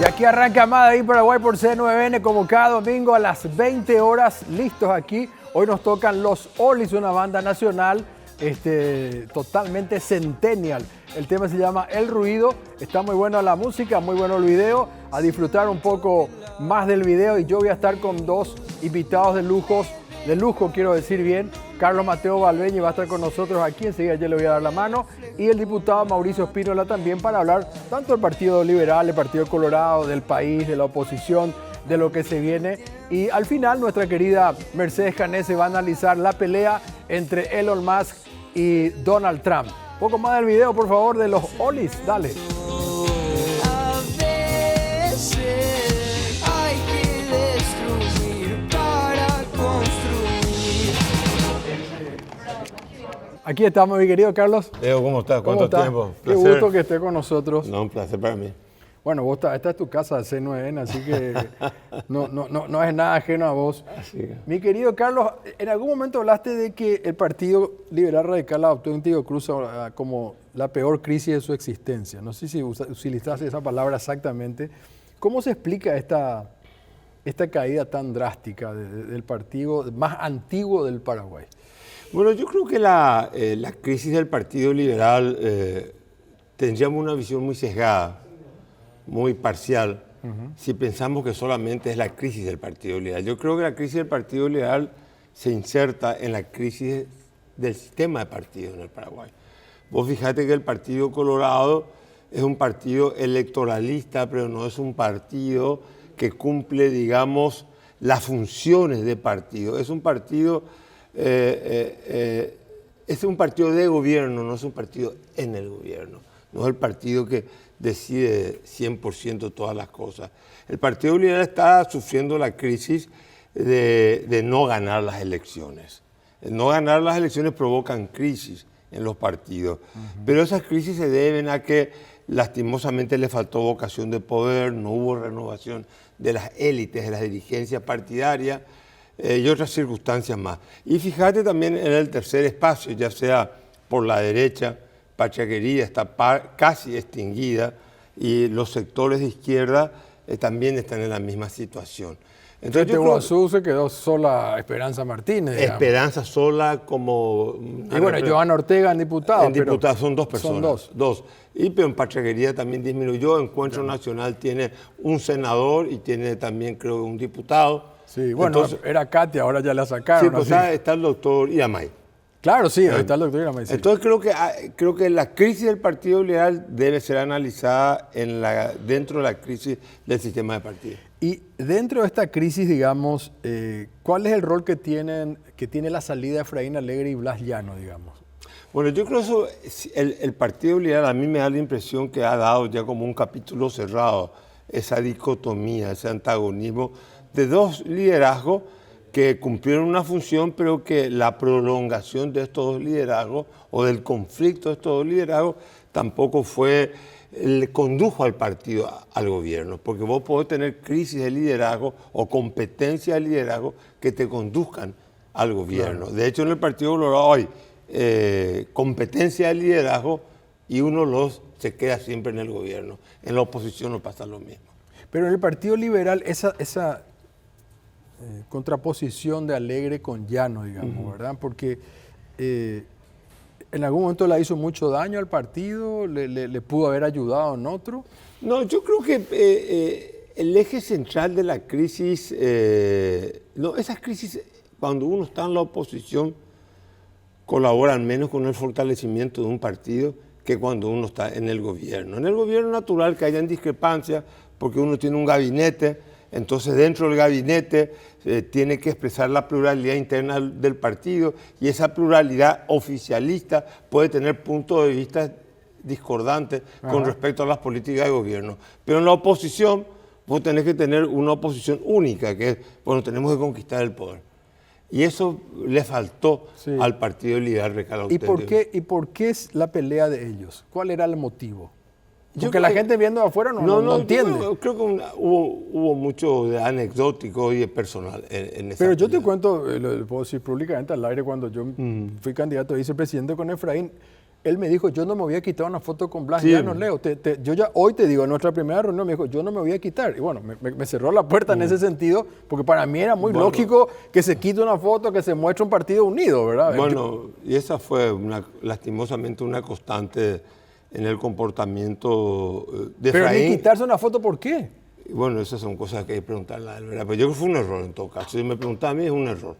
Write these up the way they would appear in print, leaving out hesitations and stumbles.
Y aquí arranca Madrid Paraguay por C9N, como cada domingo a las 20 horas, listos aquí. Hoy nos tocan Los Olis, una banda nacional totalmente centennial. El tema se llama El Ruido. Está muy buena la música, muy bueno el video. A disfrutar un poco más del video. Y yo voy a estar con dos invitados de lujo quiero decir bien. Carlos Mateo Balbeñi va a estar con nosotros aquí, enseguida yo le voy a dar la mano. Y el diputado Mauricio Espínola también para hablar tanto del Partido Liberal, del Partido Colorado, del país, de la oposición, de lo que se viene. Y al final nuestra querida Mercedes Canese va a analizar la pelea entre Elon Musk y Donald Trump. Un poco más del video, por favor, de los Olis. Dale. Aquí estamos, mi querido Carlos. Leo, ¿cómo estás? ¿Cuánto tiempo? Qué gusto que esté con nosotros. No, un placer para mí. Bueno, esta es tu casa de C9N, así que no es nada ajeno a vos. Así. Mi querido Carlos, en algún momento hablaste de que el Partido Liberal Radical adoptó en Tío Cruz como la peor crisis de su existencia. No sé si utilizaste esa palabra exactamente. ¿Cómo se explica esta caída tan drástica del partido más antiguo del Paraguay? Bueno, yo creo que la crisis del Partido Liberal tendríamos una visión muy sesgada, muy parcial, si pensamos que solamente es la crisis del Partido Liberal. Yo creo que la crisis del Partido Liberal se inserta en la crisis del sistema de partidos en el Paraguay. Vos fijate que el Partido Colorado es un partido electoralista, pero no es un partido que cumple, digamos, las funciones de partido. Es un partido de gobierno, no es un partido en el gobierno. No es el partido que decide 100% todas las cosas. El Partido Liberal está sufriendo la crisis de no ganar las elecciones. El no ganar las elecciones provocan crisis en los partidos, pero esas crisis se deben a que lastimosamente le faltó vocación de poder, no hubo renovación de las élites, de las dirigencias partidarias, y otras circunstancias más. Y fíjate también en el tercer espacio, ya sea por la derecha, Pachaquería está casi extinguida y los sectores de izquierda también están en la misma situación. Entonces, Iguazú se quedó sola Esperanza Martínez. Digamos. Esperanza sola como... Y bueno, Joan Ortega en diputado. En diputado son dos personas. Son dos. Y pero en Pachaquería también disminuyó. Encuentro Nacional tiene un senador y tiene también, creo, un diputado. Sí, bueno, entonces, era Katia, ahora ya la sacaron. Sí, pues está el doctor Iramay. Claro, sí, ahí está el doctor Iramay. Sí. Entonces creo que la crisis del Partido Liberal debe ser analizada dentro de la crisis del sistema de partidos. Y dentro de esta crisis, digamos, ¿cuál es el rol que tiene la salida de Efraín Alegre y Blas Llano, digamos? Bueno, yo creo que el Partido Liberal a mí me da la impresión que ha dado ya como un capítulo cerrado esa dicotomía, ese antagonismo de dos liderazgos que cumplieron una función, pero que la prolongación de estos dos liderazgos o del conflicto de estos dos liderazgos tampoco le condujo al partido al gobierno, porque vos podés tener crisis de liderazgo o competencia de liderazgo que te conduzcan al gobierno. Claro. De hecho, en el Partido Colorado hay competencia de liderazgo y se queda siempre en el gobierno. En la oposición no pasa lo mismo. Pero en el Partido Liberal esa contraposición de Alegre con Llano, digamos, ¿verdad? Porque en algún momento le hizo mucho daño al partido, le pudo haber ayudado en otro. No, yo creo que el eje central de la crisis, esas crisis, cuando uno está en la oposición, colaboran menos con el fortalecimiento de un partido que cuando uno está en el gobierno. En el gobierno natural que hayan discrepancias, porque uno tiene un gabinete, entonces dentro del gabinete tiene que expresar la pluralidad interna del partido y esa pluralidad oficialista puede tener puntos de vista discordantes con respecto a las políticas de gobierno. Pero en la oposición vos tenés que tener una oposición única, que es, bueno, tenemos que conquistar el poder. Y eso le faltó al Partido Liberal Radical. ¿Y por qué es la pelea de ellos? ¿Cuál era el motivo? Porque la gente viendo de afuera no entiende. Creo que hubo mucho de anecdótico y de personal en esa Pero yo te cuento, lo puedo decir públicamente al aire, cuando yo fui candidato a vicepresidente con Efraín, él me dijo, yo no me voy a quitar una foto con Blas Sí. Llanos, Leo. Yo ya hoy te digo, en nuestra primera reunión me dijo, yo no me voy a quitar. Y bueno, me cerró la puerta en ese sentido, porque para mí era muy lógico que se quite una foto, que se muestre un partido unido, ¿verdad? Bueno, y esa fue lastimosamente una constante en el comportamiento de Pero Efraín. ni quitarse una foto, ¿por qué? Y bueno, esas son cosas que hay que preguntarle a él, ¿verdad? Pero yo creo que fue un error en todo caso. Si me preguntaba a mí, es un error,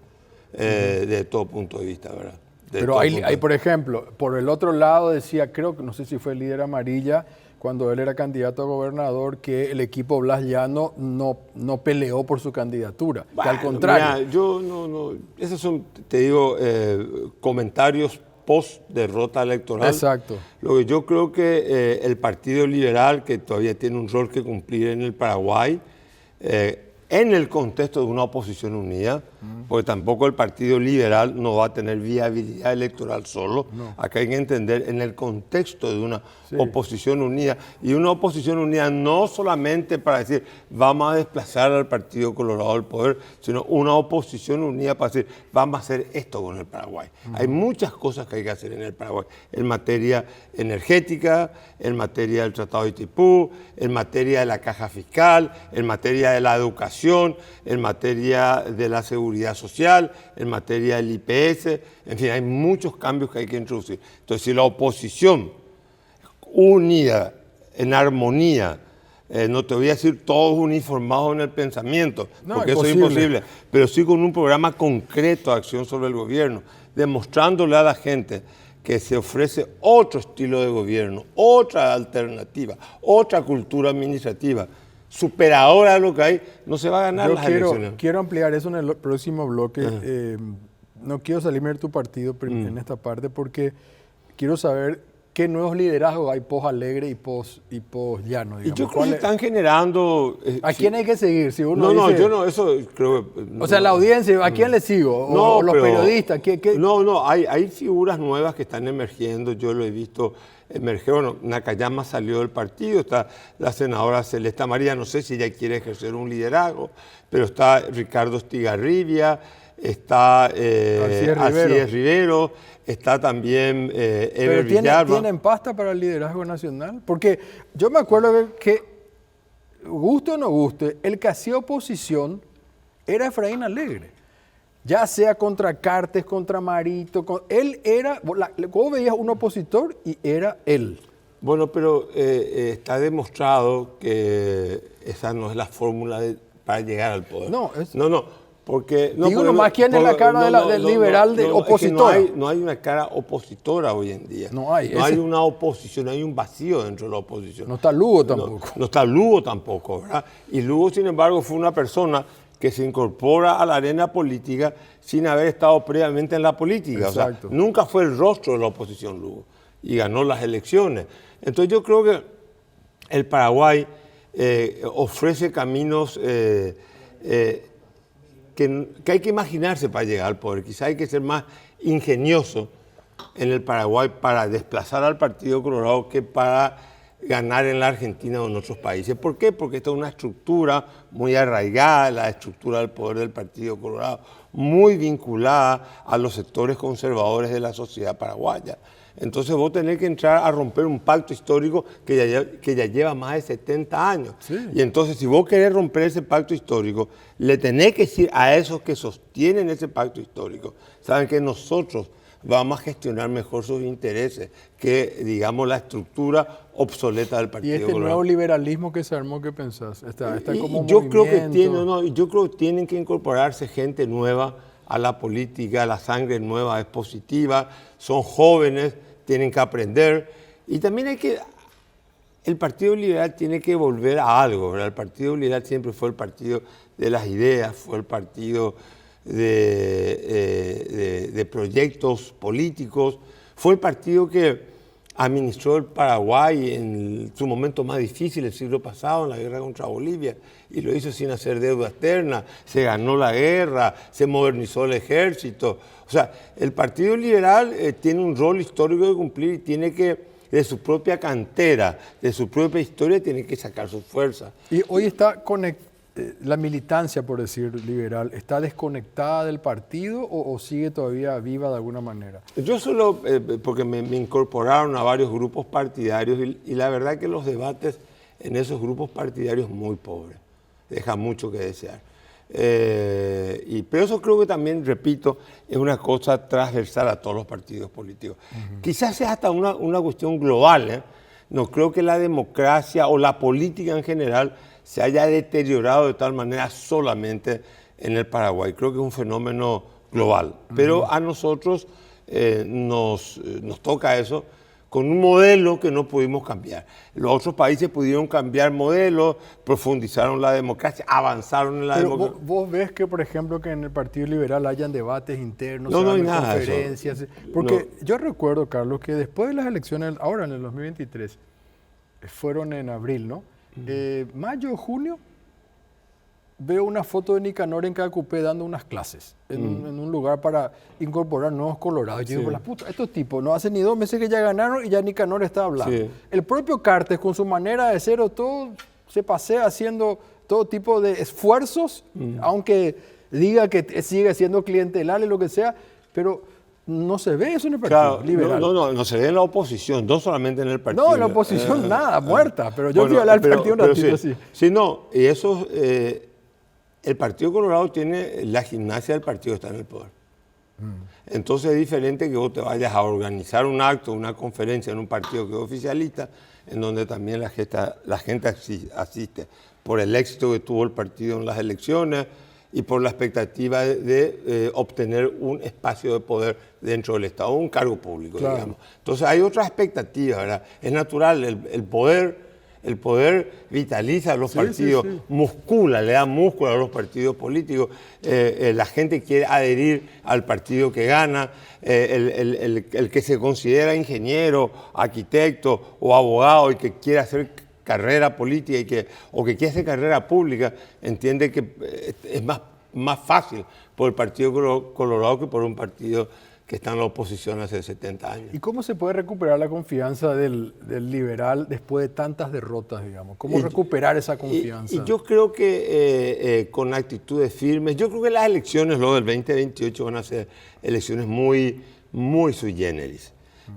de todo punto de vista, ¿verdad? Pero hay, por ejemplo, por el otro lado decía, creo que no sé si fue el líder amarilla, cuando él era candidato a gobernador, que el equipo Blas Llano no peleó por su candidatura. Que al contrario. Mira, yo no, esos son, te digo, comentarios post derrota electoral. Exacto. Lo que yo creo que el Partido Liberal, que todavía tiene un rol que cumplir en el Paraguay, en el contexto de una oposición unida, porque tampoco el Partido Liberal no va a tener viabilidad electoral solo. No. Acá hay que entender en el contexto de una oposición unida, y una oposición unida no solamente para decir vamos a desplazar al Partido Colorado del poder, sino una oposición unida para decir vamos a hacer esto con el Paraguay. Hay muchas cosas que hay que hacer en el Paraguay, en materia energética, en materia del Tratado de Itiipú, en materia de la caja fiscal, en materia de la educación, en materia de la seguridad social, en materia del IPS, en fin, hay muchos cambios que hay que introducir. Entonces, si la oposición unida, en armonía, no te voy a decir todos uniformados en el pensamiento, No, porque eso es imposible, pero sí con un programa concreto de acción sobre el gobierno, demostrándole a la gente que se ofrece otro estilo de gobierno, otra alternativa, otra cultura administrativa, superadora de lo que hay, no se va a ganar las elecciones. Quiero ampliar eso en el próximo bloque. No quiero salirme de tu partido en esta parte porque quiero saber qué nuevos liderazgos hay post Alegre y post Llano. Y yo creo que están generando... ¿A quién hay que seguir? Si uno no, dice, yo no, eso creo... o sea, la audiencia, ¿a quién le sigo? O los periodistas. No, hay figuras nuevas que están emergiendo, yo lo he visto emerger. Bueno, Nakayama salió del partido, está la senadora Celeste María, no sé si ella quiere ejercer un liderazgo, pero está Ricardo Estigarribia, está Arcíes Rivero, está también Eber Villalba. ¿Tienen pasta para el liderazgo nacional? Porque yo me acuerdo que, guste o no guste, el que hacía oposición era Efraín Alegre. Ya sea contra Cartes, contra Marito, él era, vos veías un opositor y era él. Bueno, pero está demostrado que esa no es la fórmula para llegar al poder. No, porque... Digo nomás, ¿quién es la cara del liberal del opositor? Es que no hay una cara opositora hoy en día. No hay una oposición, hay un vacío dentro de la oposición. No está Lugo tampoco. No está Lugo tampoco, ¿verdad? Y Lugo, sin embargo, fue una persona que se incorpora a la arena política sin haber estado previamente en la política. Exacto. O sea, nunca fue el rostro de la oposición Lugo y ganó las elecciones. Entonces yo creo que el Paraguay ofrece caminos que hay que imaginarse para llegar al poder. Quizá hay que ser más ingenioso en el Paraguay para desplazar al Partido Colorado que para ganar en la Argentina o en otros países. ¿Por qué? Porque esta es una estructura muy arraigada, la estructura del poder del Partido Colorado, muy vinculada a los sectores conservadores de la sociedad paraguaya. Entonces vos tenés que entrar a romper un pacto histórico que ya lleva más de 70 años. Sí. Y entonces si vos querés romper ese pacto histórico, le tenés que decir a esos que sostienen ese pacto histórico, saben que nosotros vamos a gestionar mejor sus intereses que, digamos, la estructura obsoleta del Partido ¿Y este Colorado. nuevo liberalismo que se armó, qué pensás? Está como yo creo movimiento. yo creo que tienen que incorporarse gente nueva a la política, la sangre nueva es positiva, son jóvenes, tienen que aprender. Y también el Partido Liberal tiene que volver a algo, ¿verdad? El Partido Liberal siempre fue el partido de las ideas, fue el partido de proyectos políticos, fue el partido que administró el Paraguay en su momento más difícil el siglo pasado, en la guerra contra Bolivia, y lo hizo sin hacer deuda externa, se ganó la guerra, se modernizó el ejército. O sea, el Partido Liberal tiene un rol histórico de cumplir y tiene que, de su propia cantera, de su propia historia, tiene que sacar su fuerza. Y hoy está la militancia, por decir liberal, está desconectada del partido o sigue todavía viva de alguna manera? Yo solo, porque me incorporaron a varios grupos partidarios y la verdad que los debates en esos grupos partidarios muy pobres, deja mucho que desear. Pero eso creo que también, repito, es una cosa transversal a todos los partidos políticos. Quizás sea hasta una cuestión global, ¿eh? No creo que la democracia o la política en general se haya deteriorado de tal manera solamente en el Paraguay. Creo que es un fenómeno global. Pero a nosotros nos toca eso con un modelo que no pudimos cambiar. Los otros países pudieron cambiar modelos, profundizaron la democracia, avanzaron en la democracia. ¿Vos ves que, por ejemplo, que en el Partido Liberal hayan debates internos, no hay nada conferencias? Porque yo recuerdo, Carlos, que después de las elecciones, ahora en el 2023, fueron en abril, ¿no? Mayo, junio, veo una foto de Nicanor en Cacupé dando unas clases en un lugar para incorporar nuevos colorados. Yo digo, la puta, estos tipos no hace ni 2 meses que ya ganaron y ya Nicanor está hablando. Sí. El propio Cartes, con su manera de ser, todo se pasea haciendo todo tipo de esfuerzos, aunque diga que sigue siendo clientelar y lo que sea, pero no se ve eso en el Partido Liberal. No se ve en la oposición, no solamente en el partido. No, en la oposición nada, muerta, pero yo fui a hablar del partido un ratito así. Sí, no, y eso... el Partido Colorado tiene la gimnasia del partido que está en el poder. Entonces es diferente que vos te vayas a organizar un acto, una conferencia en un partido que es oficialista, en donde también la gente asiste por el éxito que tuvo el partido en las elecciones y por la expectativa de obtener un espacio de poder dentro del Estado, un cargo público, digamos. Entonces hay otras expectativas, ¿verdad? Es natural, el poder vitaliza a los partidos, muscula, le da músculo a los partidos políticos. La gente quiere adherir al partido que gana. El que se considera ingeniero, arquitecto o abogado y que quiere hacer carrera política o que quiere hacer carrera pública, entiende que es más fácil por el Partido Colorado que por un partido que está en la oposición hace 70 años. ¿Y cómo se puede recuperar la confianza del liberal después de tantas derrotas, digamos? ¿Cómo recuperar esa confianza? Y yo creo que con actitudes firmes, yo creo que las elecciones luego del 2028 van a ser elecciones muy, muy sui generis,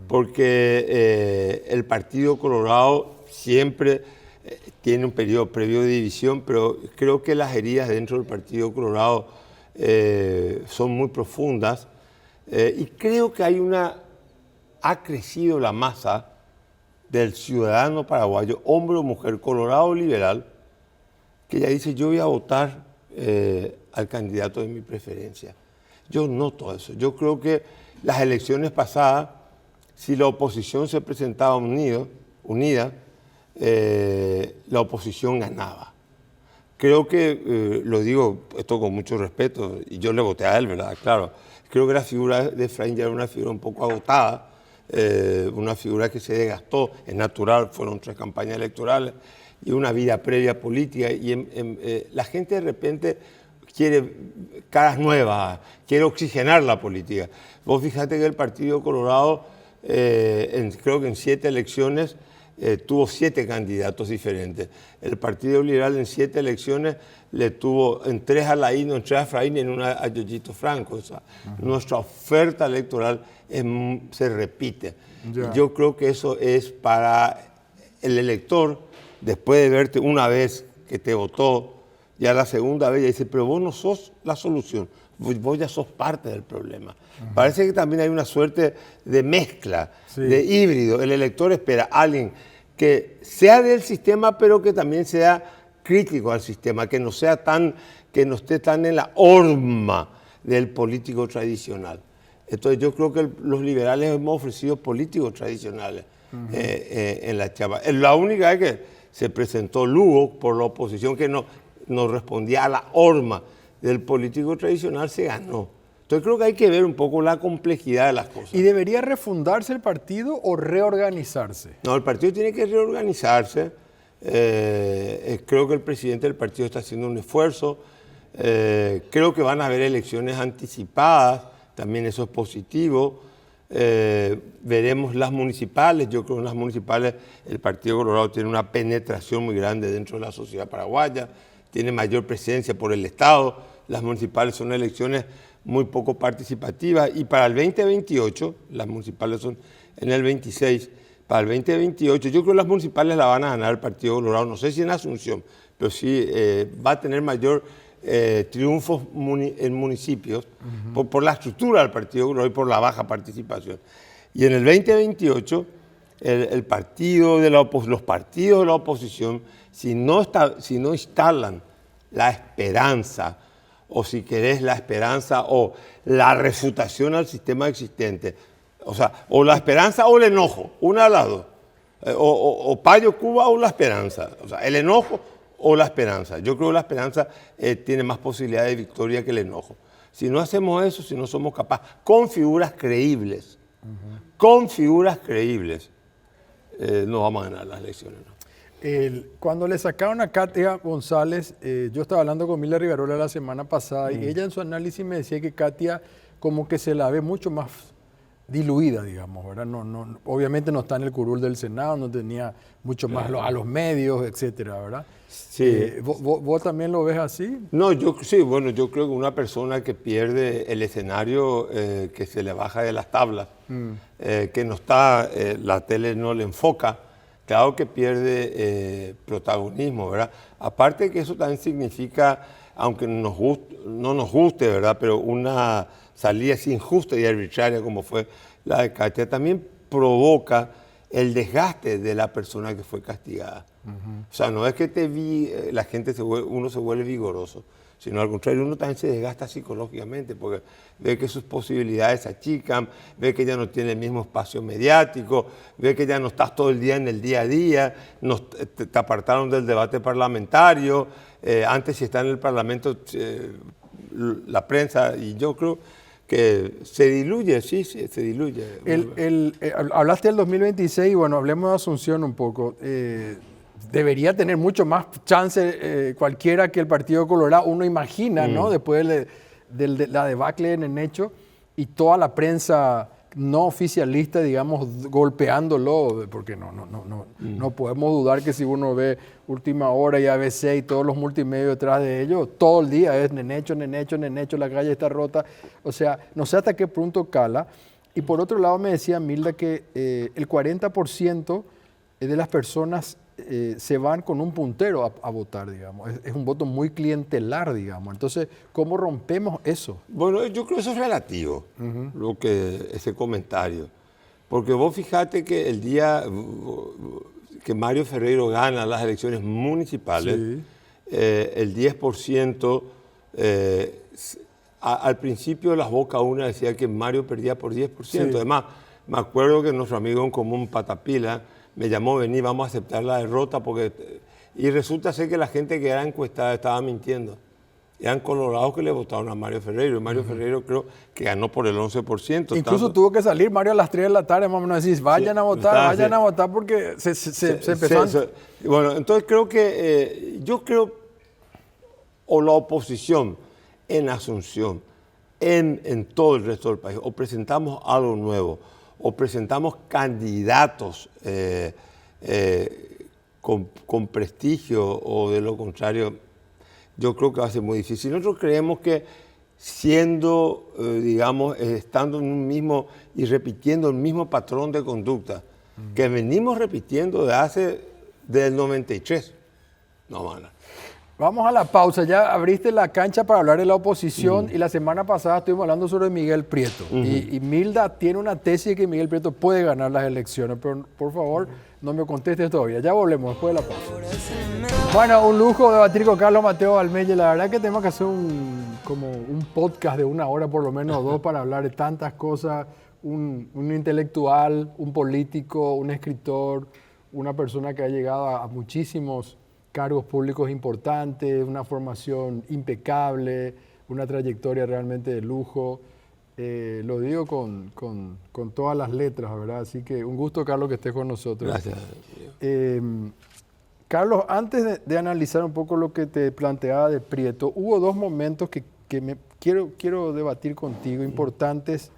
porque el Partido Colorado siempre tiene un periodo previo de división, pero creo que las heridas dentro del Partido Colorado son muy profundas. Y creo que ha crecido la masa del ciudadano paraguayo, hombre o mujer, colorado o liberal, que ya dice, yo voy a votar al candidato de mi preferencia. Yo noto eso. Yo creo que las elecciones pasadas, si la oposición se presentaba unida, la oposición ganaba. Creo que, lo digo esto con mucho respeto, y yo le voté a él, ¿verdad? Claro. Creo que la figura de Efraín ya era una figura un poco agotada, una figura que se desgastó, es natural, fueron 3 campañas electorales y una vida previa política. Y la gente de repente quiere caras nuevas, quiere oxigenar la política. Vos fíjate que el Partido Colorado, creo que en 7 elecciones, tuvo 7 candidatos diferentes. El Partido Liberal en 7 elecciones le tuvo en 3 a Laíno, en 3 a Efraín y en una a Yoyito Franco. O sea, nuestra oferta electoral se repite. Yo creo que eso es para el elector, después de verte una vez que te votó, ya la segunda vez ya dice, pero vos no sos la solución, vos ya sos parte del problema. Parece que también hay una suerte de mezcla, de híbrido. El elector espera a alguien que sea del sistema, pero que también sea crítico al sistema, que no esté tan en la horma del político tradicional. Entonces yo creo que los liberales hemos ofrecido políticos tradicionales en la chapa. La única vez que se presentó Lugo por la oposición que no respondía a la horma del político tradicional, se ganó. Entonces creo que hay que ver un poco la complejidad de las cosas. ¿Y debería refundarse el partido o reorganizarse? No, el partido tiene que reorganizarse. Creo que el presidente del partido está haciendo un esfuerzo. Creo que van a haber elecciones anticipadas, también eso es positivo. Veremos las municipales. Yo creo que en las municipales el Partido Colorado tiene una penetración muy grande dentro de la sociedad paraguaya. tiene mayor presencia por el Estado. Las municipales son elecciones muy poco participativas y para el 2028, las municipales son en el 26, para el 2028 yo creo que las municipales la van a ganar el Partido Colorado, no sé si en Asunción, pero sí va a tener mayor triunfos en municipios por la estructura del Partido Colorado y por la baja participación. Y en el 2028 los partidos de la oposición, si no instalan la esperanza, o si querés la esperanza o la refutación al sistema existente, o sea, o la esperanza o el enojo, una de las dos, o Payo Cuba o la esperanza, o sea, el enojo o la esperanza. Yo creo que la esperanza tiene más posibilidad de victoria que el enojo. Si no hacemos eso, si no somos capaces, con figuras creíbles, no vamos a ganar las elecciones, ¿no? Cuando le sacaron a Katia González, yo estaba hablando con Mila Rivarola la semana pasada y ella en su análisis me decía que Katia como que se la ve mucho más diluida, digamos, ¿verdad? Obviamente no está en el curul del Senado, no tenía mucho más a los medios, etcétera, ¿verdad? Sí. ¿Vos también lo ves así? No, yo creo que una persona que pierde el escenario, que se le baja de las tablas, que no está, la tele no le enfoca, claro que pierde protagonismo, ¿verdad? Aparte que eso también significa, aunque no nos guste, ¿verdad? Pero una salida así injusta y arbitraria como fue la de Katia, también provoca el desgaste de la persona que fue castigada. O sea, no es que uno se vuelve vigoroso, sino al contrario, uno también se desgasta psicológicamente porque ve que sus posibilidades se achican, ve que ya no tiene el mismo espacio mediático, ve que ya no estás todo el día en el día a día, te apartaron del debate parlamentario, antes si está en el Parlamento la prensa, y yo creo que se diluye, sí, se diluye. Hablaste del 2026 y bueno, hablemos de Asunción un poco. Debería tener mucho más chance cualquiera que el Partido Colorado, uno imagina, ¿no? Después de la debacle en el hecho y toda la prensa no oficialista, digamos, golpeándolo, porque no podemos dudar que si uno ve Última Hora y ABC y todos los multimedios detrás de ellos, todo el día es Nenecho, la calle está rota, o sea, no sé hasta qué punto cala. Y por otro lado me decía Milda que el 40% de las personas se van con un puntero a votar, digamos. Es un voto muy clientelar, digamos. Entonces, ¿cómo rompemos eso? Bueno, yo creo que eso es relativo, ese comentario. Porque vos fijate que el día que Mario Ferreiro gana las elecciones municipales, sí, el 10%, al principio las Boca Una decía que Mario perdía por 10%. Sí. Además, me acuerdo que nuestro amigo en común, Patapila, me llamó, vení, vamos a aceptar la derrota, y resulta ser que la gente que era encuestada estaba mintiendo. Eran colorados que le votaron a Mario Ferreiro, y Mario Ferreiro creo que ganó por el 11%. Incluso tuvo que salir Mario a las 3 de la tarde, más o menos, decir, vayan a votar, porque se empezó Bueno, entonces creo que, o la oposición en Asunción, en todo el resto del país, o presentamos algo nuevo, o presentamos candidatos con prestigio, o de lo contrario, yo creo que va a ser muy difícil. Nosotros creemos que estando en un mismo y repitiendo el mismo patrón de conducta que venimos repitiendo desde el 93, no van a. Vamos a la pausa. Ya abriste la cancha para hablar de la oposición y la semana pasada estuvimos hablando sobre Miguel Prieto. Y Milda tiene una tesis de que Miguel Prieto puede ganar las elecciones, pero por favor no me contestes todavía. Ya volvemos después de la pausa. Bueno, un lujo debatir con Carlos Mateo Valmelle. La verdad que tenemos que hacer un podcast de 1 hora por lo menos o 2 para hablar de tantas cosas. Un intelectual, un político, un escritor, una persona que ha llegado a muchísimos cargos públicos importantes, una formación impecable, una trayectoria realmente de lujo. Lo digo con todas las letras, ¿verdad? Así que un gusto, Carlos, que estés con nosotros. Gracias. Carlos, antes de analizar un poco lo que te planteaba de Prieto, hubo 2 momentos que quiero debatir contigo, importantes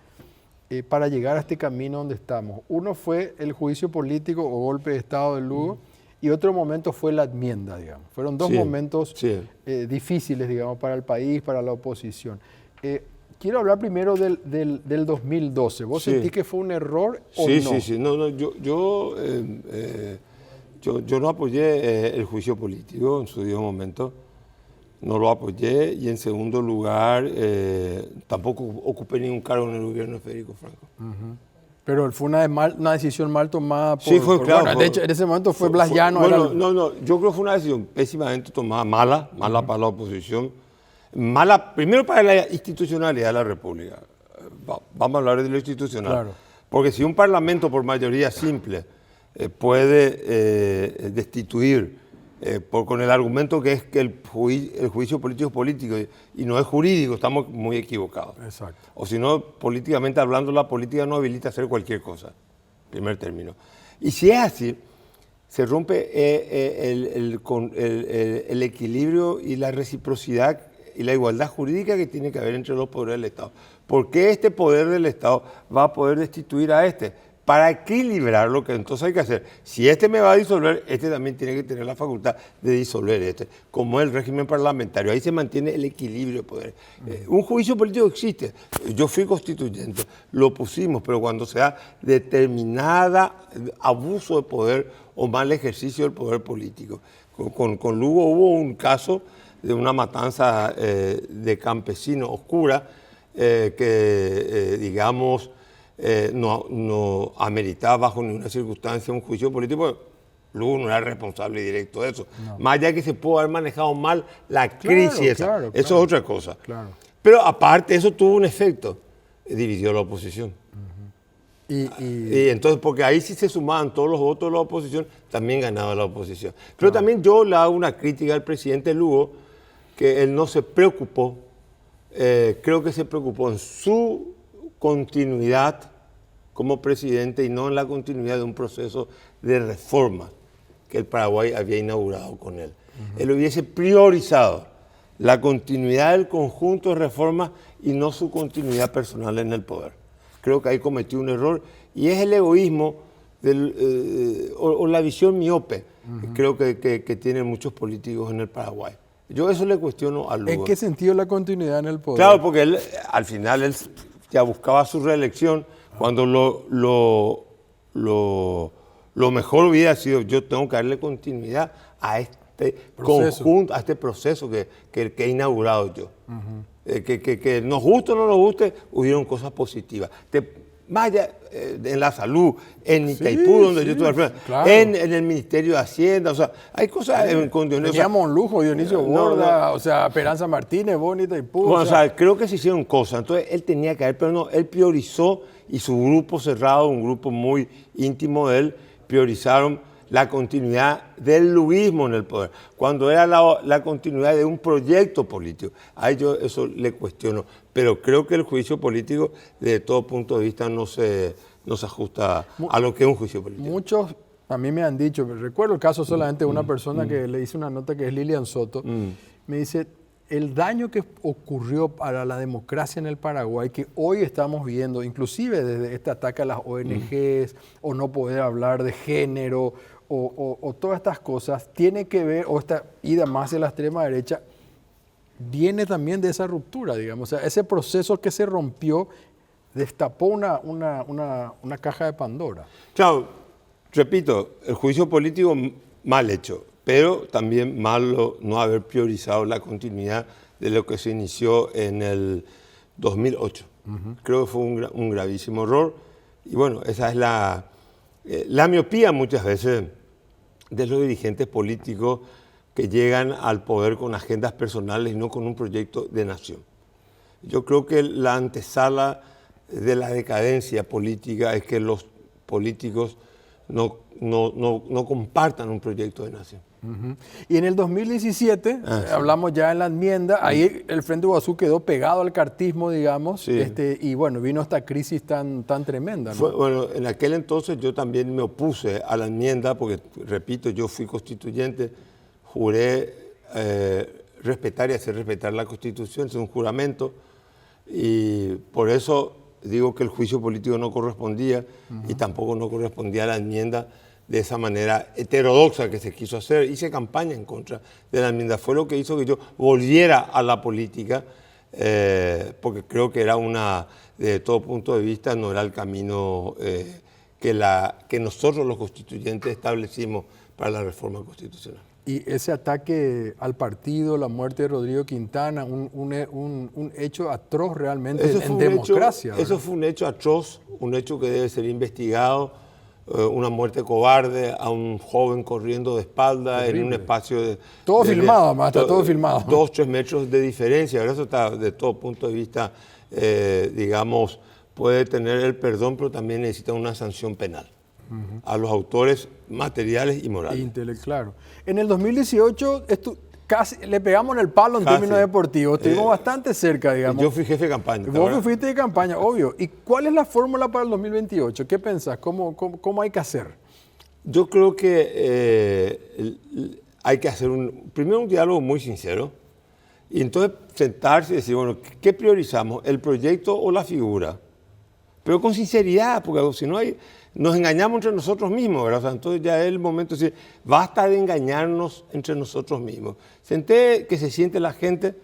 para llegar a este camino donde estamos. Uno fue el juicio político o golpe de Estado de Lugo, y otro momento fue la enmienda, digamos. Fueron dos momentos difíciles, digamos, para el país, para la oposición. Quiero hablar primero del 2012. ¿Vos sentís que fue un error o no? Sí. No, yo no apoyé el juicio político en su debido momento. No lo apoyé y en segundo lugar tampoco ocupé ningún cargo en el gobierno de Federico Franco. Pero fue una decisión mal tomada por... Sí, fue claro. Bueno, de hecho, en ese momento fue Blas Llano. No, yo creo que fue una decisión pésimamente tomada, mala para la oposición, mala primero para la institucionalidad de la República. Vamos a hablar de lo institucional. Claro. Porque si un parlamento por mayoría simple puede destituir con el argumento que es que el juicio político es político y no es jurídico, estamos muy equivocados. Exacto. O si no, políticamente hablando, la política no habilita hacer cualquier cosa, primer término. Y si es así, se rompe el equilibrio y la reciprocidad y la igualdad jurídica que tiene que haber entre los poderes del Estado. ¿Por qué este poder del Estado va a poder destituir a este? Para equilibrar lo que entonces hay que hacer. Si este me va a disolver, este también tiene que tener la facultad de disolver este, como es el régimen parlamentario. Ahí se mantiene el equilibrio de poder. Un juicio político existe. Yo fui constituyente, lo pusimos, pero cuando se da determinada abuso de poder o mal ejercicio del poder político. Con Lugo hubo un caso de una matanza de campesinos oscura digamos, no ameritaba bajo ninguna circunstancia un juicio político. Lugo no era responsable directo de eso. No. Más allá que se pudo haber manejado mal la crisis esa. Eso es otra cosa. Claro. Pero aparte, eso tuvo un efecto. Dividió la oposición. Y entonces, porque ahí sí se sumaban todos los votos de la oposición, también ganaba la oposición. Pero también yo le hago una crítica al presidente Lugo, que él no se preocupó, creo que se preocupó en su continuidad como presidente y no en la continuidad de un proceso de reforma que el Paraguay había inaugurado con él. Él hubiese priorizado la continuidad del conjunto de reformas y no su continuidad personal en el poder. Creo que ahí cometió un error y es el egoísmo o la visión miope que creo que tienen muchos políticos en el Paraguay. Yo eso le cuestiono a Lugo. ¿En qué sentido la continuidad en el poder? Claro, porque él, al final él ya buscaba su reelección cuando lo mejor hubiera sido yo tengo que darle continuidad a este conjunto, a este proceso que he inaugurado yo. Que nos guste o no nos guste, hubieron cosas positivas. Vaya en la salud, en Itaipú, donde yo estuve, claro. en el Ministerio de Hacienda, o sea, hay cosas en condiciones. Teníamos un lujo, Dionisio Borda, o sea, Esperanza Martínez, Boni, Itaipú. Bueno, o sea, creo que se hicieron cosas, entonces él tenía que haber, pero no, él priorizó y su grupo cerrado, un grupo muy íntimo de él, priorizaron la continuidad del luguismo en el poder, cuando era la continuidad de un proyecto político. A yo eso le cuestiono, pero creo que el juicio político, desde todo punto de vista, no se ajusta a lo que es un juicio político. Muchos a mí me han dicho, recuerdo el caso solamente de una persona que le hice una nota que es Lilian Soto, me dice, el daño que ocurrió para la democracia en el Paraguay, que hoy estamos viendo, inclusive desde este ataque a las ONGs, o no poder hablar de género, o todas estas cosas, tiene que ver, o esta ida más hacia la extrema derecha, viene también de esa ruptura, digamos. O sea, ese proceso que se rompió destapó una caja de Pandora. Claro, repito, el juicio político mal hecho, pero también malo no haber priorizado la continuidad de lo que se inició en el 2008. Creo que fue un gravísimo error. Y bueno, esa es la miopía muchas veces de los dirigentes políticos que llegan al poder con agendas personales y no con un proyecto de nación. Yo creo que la antesala de la decadencia política es que los políticos no compartan un proyecto de nación. Y en el 2017, hablamos ya en la enmienda, ahí el Frente Iguazú quedó pegado al cartismo, digamos, y bueno, vino esta crisis tan tremenda, ¿no? Bueno, en aquel entonces yo también me opuse a la enmienda, porque, repito, yo fui constituyente, juré respetar y hacer respetar la Constitución, es un juramento, y por eso digo que el juicio político no correspondía y tampoco no correspondía a la enmienda de esa manera heterodoxa que se quiso hacer. Hice campaña en contra de la enmienda. Fue lo que hizo que yo volviera a la política, porque creo que era de todo punto de vista, no era el camino que nosotros los constituyentes establecimos para la reforma constitucional. Y ese ataque al partido, la muerte de Rodrigo Quintana, un hecho atroz realmente en democracia. Eso fue un hecho atroz, un hecho que debe ser investigado, una muerte cobarde a un joven corriendo de espalda. Terrible. En un espacio de... Todo filmado, además, está todo filmado. 2 o 3 metros de diferencia. Ahora eso está de todo punto de vista, digamos, puede tener el perdón, pero también necesita una sanción penal a los autores materiales y morales. Claro. En el 2018 casi le pegamos en el palo en términos deportivos. Estuvimos bastante cerca, digamos. Yo fui jefe de campaña. Vos fuiste de campaña, obvio. ¿Y cuál es la fórmula para el 2028? ¿Qué pensás? ¿Cómo hay que hacer? Yo creo que hay que hacer primero un diálogo muy sincero y entonces sentarse y decir, bueno, ¿qué priorizamos? ¿El proyecto o la figura? Pero con sinceridad, porque si no nos engañamos entre nosotros mismos, ¿verdad? O sea, entonces ya es el momento de decir, basta de engañarnos entre nosotros mismos. Que se siente la gente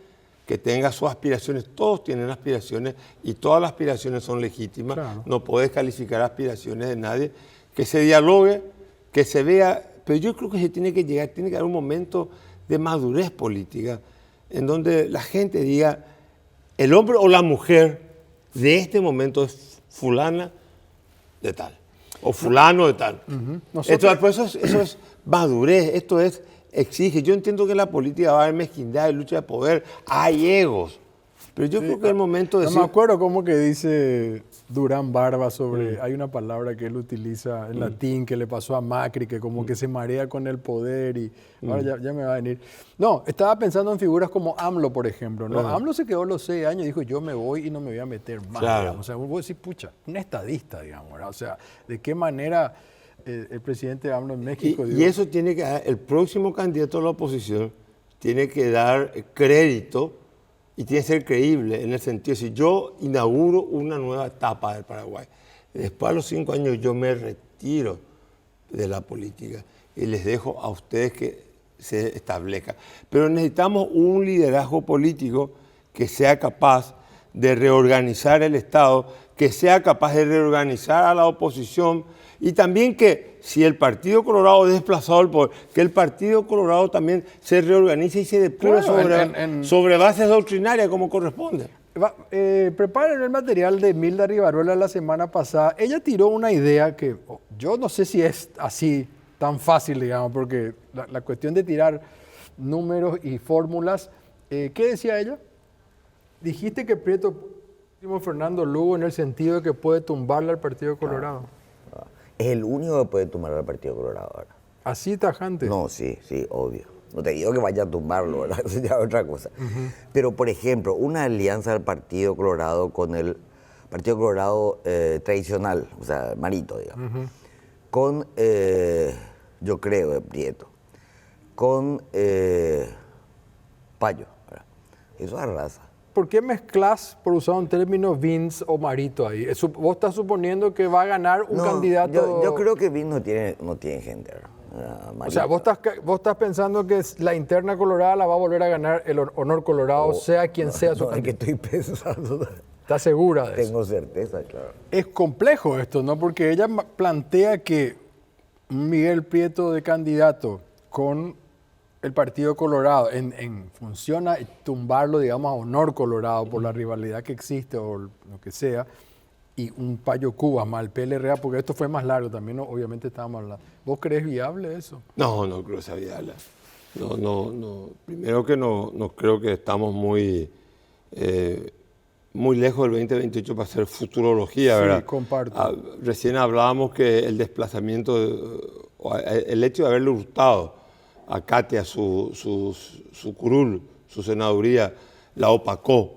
que tenga sus aspiraciones. Todos tienen aspiraciones y todas las aspiraciones son legítimas. Claro. No puedes calificar aspiraciones de nadie. Que se dialogue, que se vea. Pero yo creo que tiene que haber un momento de madurez política en donde la gente diga, el hombre o la mujer de este momento es fulana de tal, o fulano de tal. Eso es madurez, exige. Yo entiendo que en la política va a haber mezquindad, hay lucha de poder, hay egos, pero yo creo que es el momento de decir... No me acuerdo cómo que dice Durán Barba sobre... Hay una palabra que él utiliza en latín que le pasó a Macri, que como que se marea con el poder y... Ahora ya me va a venir. No, estaba pensando en figuras como AMLO, por ejemplo, ¿no? AMLO se quedó los 6 años y dijo, yo me voy y no me voy a meter más. Claro. O sea, vos decís, pucha, un estadista, digamos, ¿verdad? O sea, ¿de qué manera el presidente AMLO en México... Y eso tiene que... El próximo candidato a la oposición tiene que dar crédito y tiene que ser creíble en el sentido de si yo inauguro una nueva etapa del Paraguay, después de los 5 años yo me retiro de la política y les dejo a ustedes que se establezca. Pero necesitamos un liderazgo político que sea capaz de reorganizar el Estado, que sea capaz de reorganizar a la oposición y también que si el Partido Colorado es desplazado del poder, que el Partido Colorado también se reorganice y se depure sobre bases doctrinarias como corresponde. Preparen el material de Milda Rivarola la semana pasada. Ella tiró una idea que yo no sé si es así tan fácil, digamos, porque la cuestión de tirar números y fórmulas, ¿qué decía ella? Dijiste que Prieto Fernando Lugo en el sentido de que puede tumbarle al Partido Colorado. Es el único que puede tumbar al Partido Colorado ahora. ¿Así tajante? No, sí, obvio. No te digo que vaya a tumbarlo, ¿verdad? Eso ya es otra cosa. Pero, por ejemplo, una alianza del Partido Colorado con el Partido Colorado tradicional, o sea, Marito, digamos, con, yo creo, Prieto, con Payo, ¿verdad? Eso arrasa. ¿Por qué mezclas, por usar un término, Vince o Marito ahí? ¿Vos estás suponiendo que va a ganar un candidato? Yo creo que Vince no tiene gente, ¿verdad? O sea, vos estás pensando que la interna colorada la va a volver a ganar el Honor Colorado, sea quien sea su candidato. Es que estoy pensando. ¿Estás segura de eso? Tengo certeza, claro. Es complejo esto, ¿no? Porque ella plantea que Miguel Prieto de candidato con el Partido Colorado funciona tumbarlo, digamos, a Honor Colorado por la rivalidad que existe o lo que sea, y un Payo Cubas más el PLRA, porque esto fue más largo también, ¿no? Obviamente estábamos hablando. ¿Vos crees viable eso? No creo que sea viable. No. Primero que no creo que estamos muy lejos del 2028 para hacer futurología, ¿verdad? Sí, comparto. Recién hablábamos que el desplazamiento, el hecho de haberle hurtado a Katia su curul, su senaduría, la opacó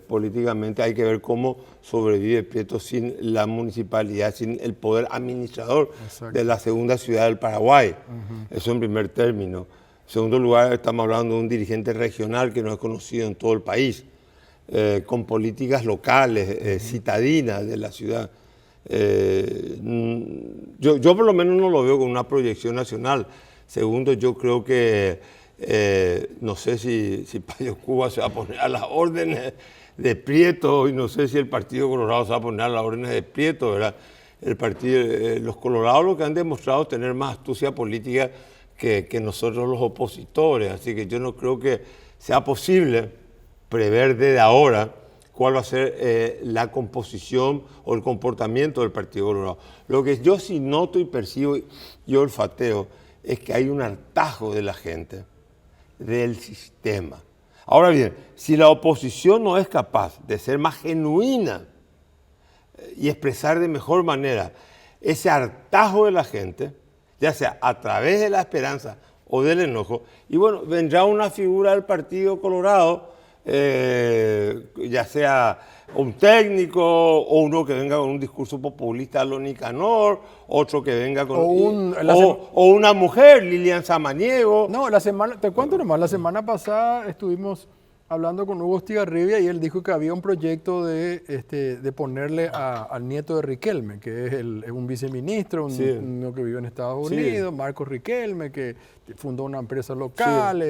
políticamente. Hay que ver cómo sobrevive Prieto sin la municipalidad, sin el poder administrador de la segunda ciudad del Paraguay. Eso en primer término. En segundo lugar, estamos hablando de un dirigente regional que no es conocido en todo el país, con políticas locales, citadinas de la ciudad. Yo por lo menos no lo veo con una proyección nacional. Segundo, yo creo que no sé si Payo Cuba se va a poner a las órdenes de Prieto y no sé si el Partido Colorado se va a poner a las órdenes de Prieto, ¿verdad? Los colorados lo que han demostrado es tener más astucia política que nosotros los opositores, así que yo no creo que sea posible prever desde ahora cuál va a ser la composición o el comportamiento del Partido Colorado. Lo que yo sí noto y percibo y olfateo es que hay un hartazgo de la gente, del sistema. Ahora bien, si la oposición no es capaz de ser más genuina y expresar de mejor manera ese hartazgo de la gente, ya sea a través de la esperanza o del enojo, y bueno, vendrá una figura del Partido Colorado, ya sea un técnico o uno que venga con un discurso populista a lo Nicanor, otro que venga con... O una mujer, Lilian Samaniego. No, te cuento nomás, la semana pasada estuvimos hablando con Hugo Estigarribia y él dijo que había un proyecto de ponerle al nieto de Riquelme, que es un viceministro, uno que vive en Estados Unidos, Marcos Riquelme, que fundó una empresa local,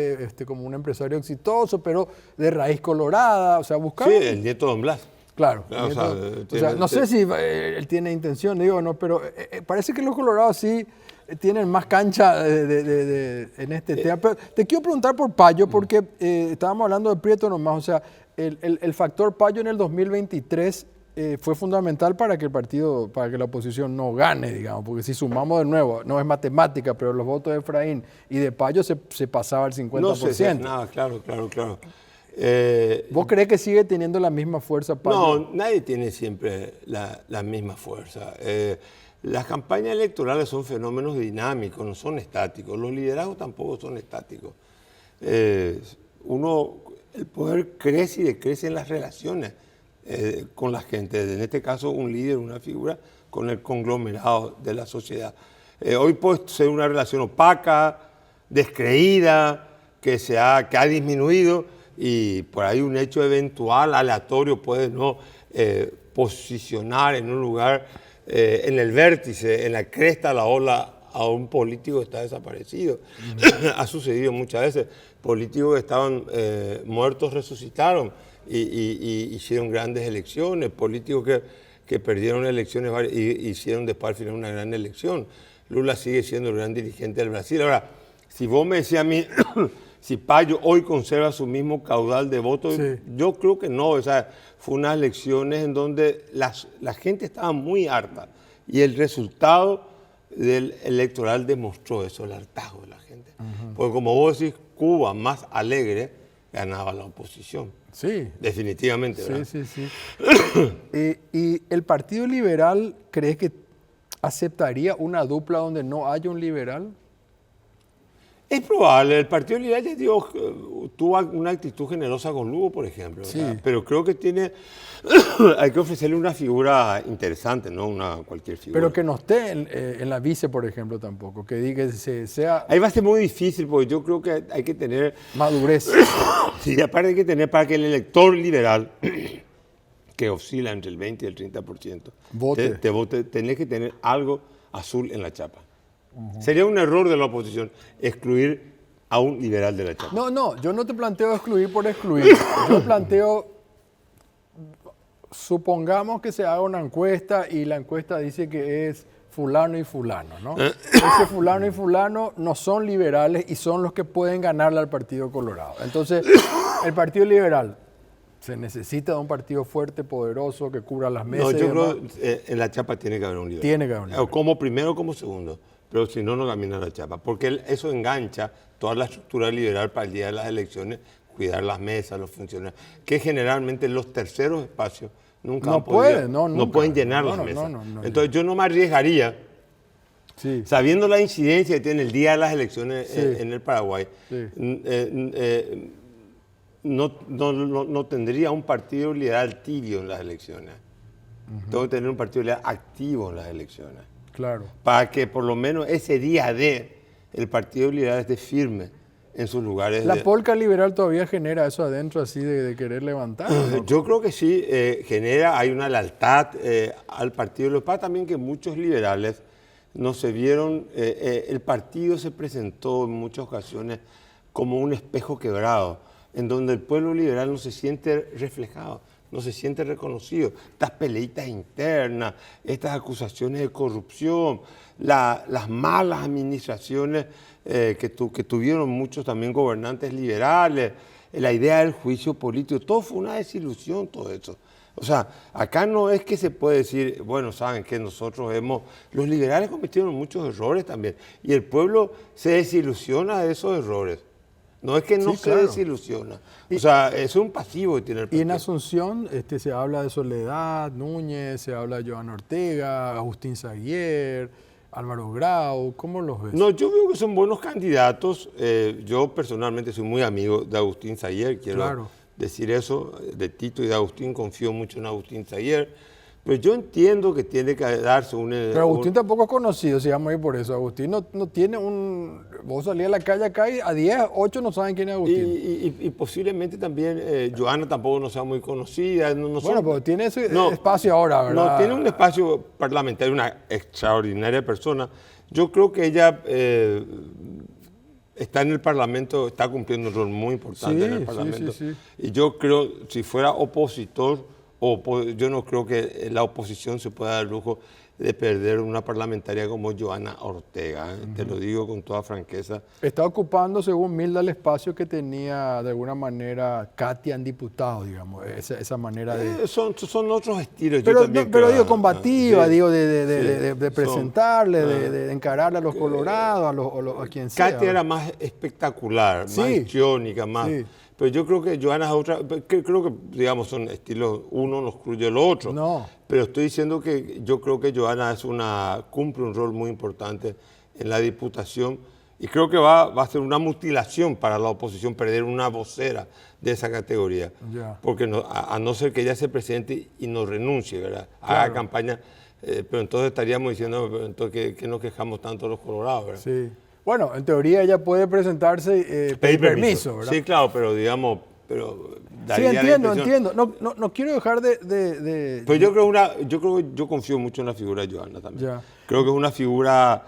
como un empresario exitoso, pero de raíz colorada, o sea, buscaba... Sí, el nieto de Don Blas. Claro. No sé si él tiene intención, digo, no, pero parece que los colorados sí tienen más cancha en este tema. Pero te quiero preguntar por Payo, porque estábamos hablando de Prieto nomás, o sea, el factor Payo en el 2023 fue fundamental para que la oposición no gane, digamos, porque si sumamos de nuevo, no es matemática, pero los votos de Efraín y de Payo se pasaba al 50%. No sé, nada, claro. ¿Vos crees que sigue teniendo la misma fuerza, Payo? No, nadie tiene siempre la misma fuerza. Las campañas electorales son fenómenos dinámicos, no son estáticos. Los liderazgos tampoco son estáticos. El poder crece y decrece en las relaciones con la gente. En este caso, un líder, una figura con el conglomerado de la sociedad. Hoy puede ser una relación opaca, descreída, que ha disminuido, y por ahí un hecho eventual, aleatorio, puede no posicionar en un lugar, en el vértice, en la cresta de la ola, a un político que está desaparecido. Ha sucedido muchas veces. Políticos que estaban muertos resucitaron y hicieron grandes elecciones. Políticos que perdieron elecciones y hicieron después al final una gran elección. Lula sigue siendo el gran dirigente del Brasil. Ahora, si vos me decías a mí... Si Payo hoy conserva su mismo caudal de votos, yo creo que no. O sea, fue unas elecciones en donde la gente estaba muy harta y el resultado del electoral demostró eso, el hartazgo de la gente. Porque como vos decís, Cuba más alegre ganaba la oposición. Sí. Definitivamente, ¿verdad? Sí. ¿Y el Partido Liberal crees que aceptaría una dupla donde no haya un liberal? Es probable. El Partido Liberal, ya digo, tuvo una actitud generosa con Lugo, por ejemplo. Sí. Pero creo que hay que ofrecerle una figura interesante, no cualquier figura. Pero que no esté en la vice, por ejemplo, tampoco. Que diga que sea... Ahí va a ser muy difícil, porque yo creo que hay que tener... madurez. Sí, aparte hay que tener para que el elector liberal, que oscila entre el 20 y el 30%, vote, tenés que tener algo azul en la chapa. Sería un error de la oposición excluir a un liberal de la chapa. No, yo no te planteo excluir por excluir. Yo planteo, supongamos que se haga una encuesta y la encuesta dice que es fulano y fulano, ¿no? Ese fulano y fulano no son liberales y son los que pueden ganarle al Partido Colorado. Entonces, el Partido Liberal se necesita de un partido fuerte, poderoso, que cubra las mesas. No, yo creo que en la chapa tiene que haber un liberal. Tiene que haber un liberal. Como primero o como segundo. Pero si no, no camina la chapa. Porque eso engancha toda la estructura liberal para el día de las elecciones, cuidar las mesas, los funcionarios, que generalmente los terceros espacios nunca pueden llenar las mesas. Entonces yo no me arriesgaría, sabiendo la incidencia que tiene el día de las elecciones en el Paraguay, no tendría un partido liberal tibio en las elecciones. Tengo que tener un partido liberal activo en las elecciones. Claro. Para que por lo menos ese día el Partido Liberal esté firme en sus lugares. ¿La polca liberal todavía genera eso adentro así de querer levantar? ¿No? Yo creo que sí, genera, hay una lealtad al partido. Lo que pasa también que muchos liberales no se vieron, el partido se presentó en muchas ocasiones como un espejo quebrado, en donde el pueblo liberal no se siente reflejado, no se siente reconocido. Estas peleitas internas, estas acusaciones de corrupción, las malas administraciones que tuvieron muchos también gobernantes liberales, la idea del juicio político, todo fue una desilusión, todo eso. O sea, acá no es que se puede decir, bueno, saben que nosotros los liberales cometieron muchos errores también, y el pueblo se desilusiona de esos errores. No es que no Sí, se claro. desilusiona. O sea, es un pasivo que tiene el Y en partido. Asunción se habla de Soledad Núñez, se habla de Joana Ortega, Agustín Saguier, Álvaro Grau. ¿Cómo los ves? No, yo veo que son buenos candidatos. Yo personalmente soy muy amigo de Agustín Saguier, quiero Claro. decir eso, de Tito y de Agustín, confío mucho en Agustín Saguier. Pero yo entiendo que tiene que darse Pero Agustín tampoco es conocido, si vamos a ir por eso. Agustín no tiene un... Vos salís a la calle acá y a 10, 8 no saben quién es Agustín. y posiblemente también Joana tampoco no sea muy conocida. Bueno, pues tiene ese No, espacio ahora, ¿verdad? No, tiene un espacio parlamentario, una extraordinaria persona. Yo creo que ella está en el Parlamento, está cumpliendo un rol muy importante Sí, en el sí, Parlamento. sí. Y yo creo, si fuera opositor, yo no creo que la oposición se pueda dar el lujo de perder una parlamentaria como Joana Ortega. Te lo digo con toda franqueza. Está ocupando, según Milda, el espacio que tenía de alguna manera Katia en diputado, digamos, esa manera de... Son otros estilos. yo Pero, también pero creo, digo, combativa, sí, digo, sí, de presentarle, de encarar a los colorados, a quien sea. Katia era más espectacular, Sí. más histriónica, más... Sí. Pero yo creo que Joana es otra... Creo que, digamos, son estilos, uno no excluye el otro. No. Pero estoy diciendo que yo creo que Joana cumple un rol muy importante en la Diputación y creo que va a ser una mutilación para la oposición perder una vocera de esa categoría. Ya. Porque a no ser que ella se presente y no renuncie, ¿verdad? Haga Claro. campaña, pero entonces estaríamos diciendo, pero entonces, ¿qué nos quejamos tanto los colorados, ¿verdad? Sí. Bueno, en teoría ella puede presentarse, pedir permiso, ¿verdad? Sí, claro, pero digamos, pero Sí, daría la entiendo, impresión- entiendo. No quiero dejar de... Pero yo confío mucho en la figura de Joana también. Ya. Creo que es una figura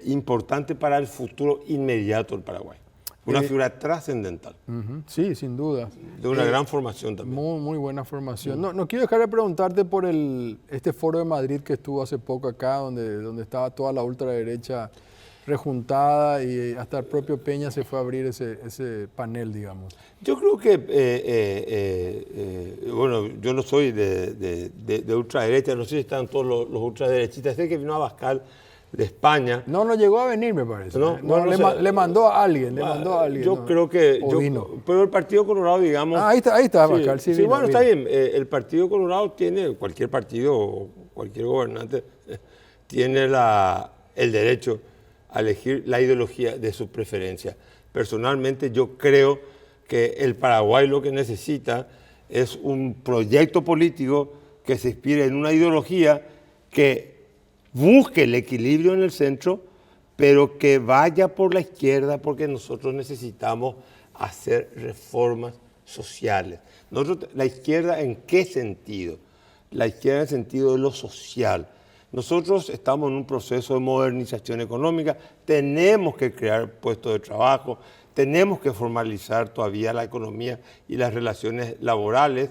importante para el futuro inmediato del Paraguay. Una figura trascendental, Ujú, sí, sin duda. de una gran formación también. Muy, muy buena formación. No quiero dejar de preguntarte por este foro de Madrid que estuvo hace poco acá, donde estaba toda la ultraderecha rejuntada y hasta el propio Peña se fue a abrir ese panel, digamos. Yo creo que, bueno, yo no soy de ultraderecha, no sé si están todos los ultraderechistas. Sé que vino a Abascal de España. No llegó a venir, me parece. No, ¿eh? no sé. Le mandó a alguien, Yo ¿no? creo que... O vino. Pero el Partido Colorado, digamos... Ah, ahí está Abascal, sí vino, bueno, vino. está bien. El Partido Colorado tiene, cualquier partido o cualquier gobernante, tiene el derecho a elegir la ideología de su preferencia. Personalmente, yo creo que el Paraguay lo que necesita es un proyecto político que se inspire en una ideología que busque el equilibrio en el centro, pero que vaya por la izquierda porque nosotros necesitamos hacer reformas sociales. La izquierda, ¿en qué sentido? La izquierda en el sentido de lo social. Nosotros estamos en un proceso de modernización económica, tenemos que crear puestos de trabajo, tenemos que formalizar todavía la economía y las relaciones laborales,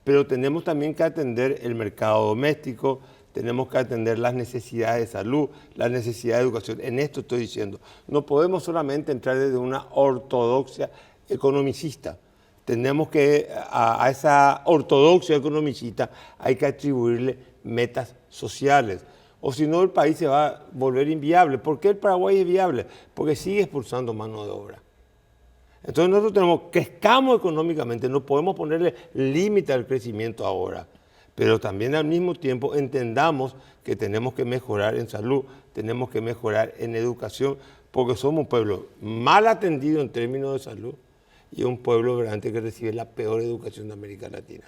pero tenemos también que atender el mercado doméstico, tenemos que atender las necesidades de salud, las necesidades de educación. En esto estoy diciendo, no podemos solamente entrar desde una ortodoxia economicista. Tenemos que, a esa ortodoxia economicista hay que atribuirle metas sociales. O si no, el país se va a volver inviable. ¿Por qué el Paraguay es viable? Porque sigue expulsando mano de obra. Entonces nosotros tenemos, crezcamos económicamente, no podemos ponerle límite al crecimiento ahora, pero también al mismo tiempo entendamos que tenemos que mejorar en salud, tenemos que mejorar en educación, porque somos un pueblo mal atendido en términos de salud y un pueblo verdaderamente que recibe la peor educación de América Latina.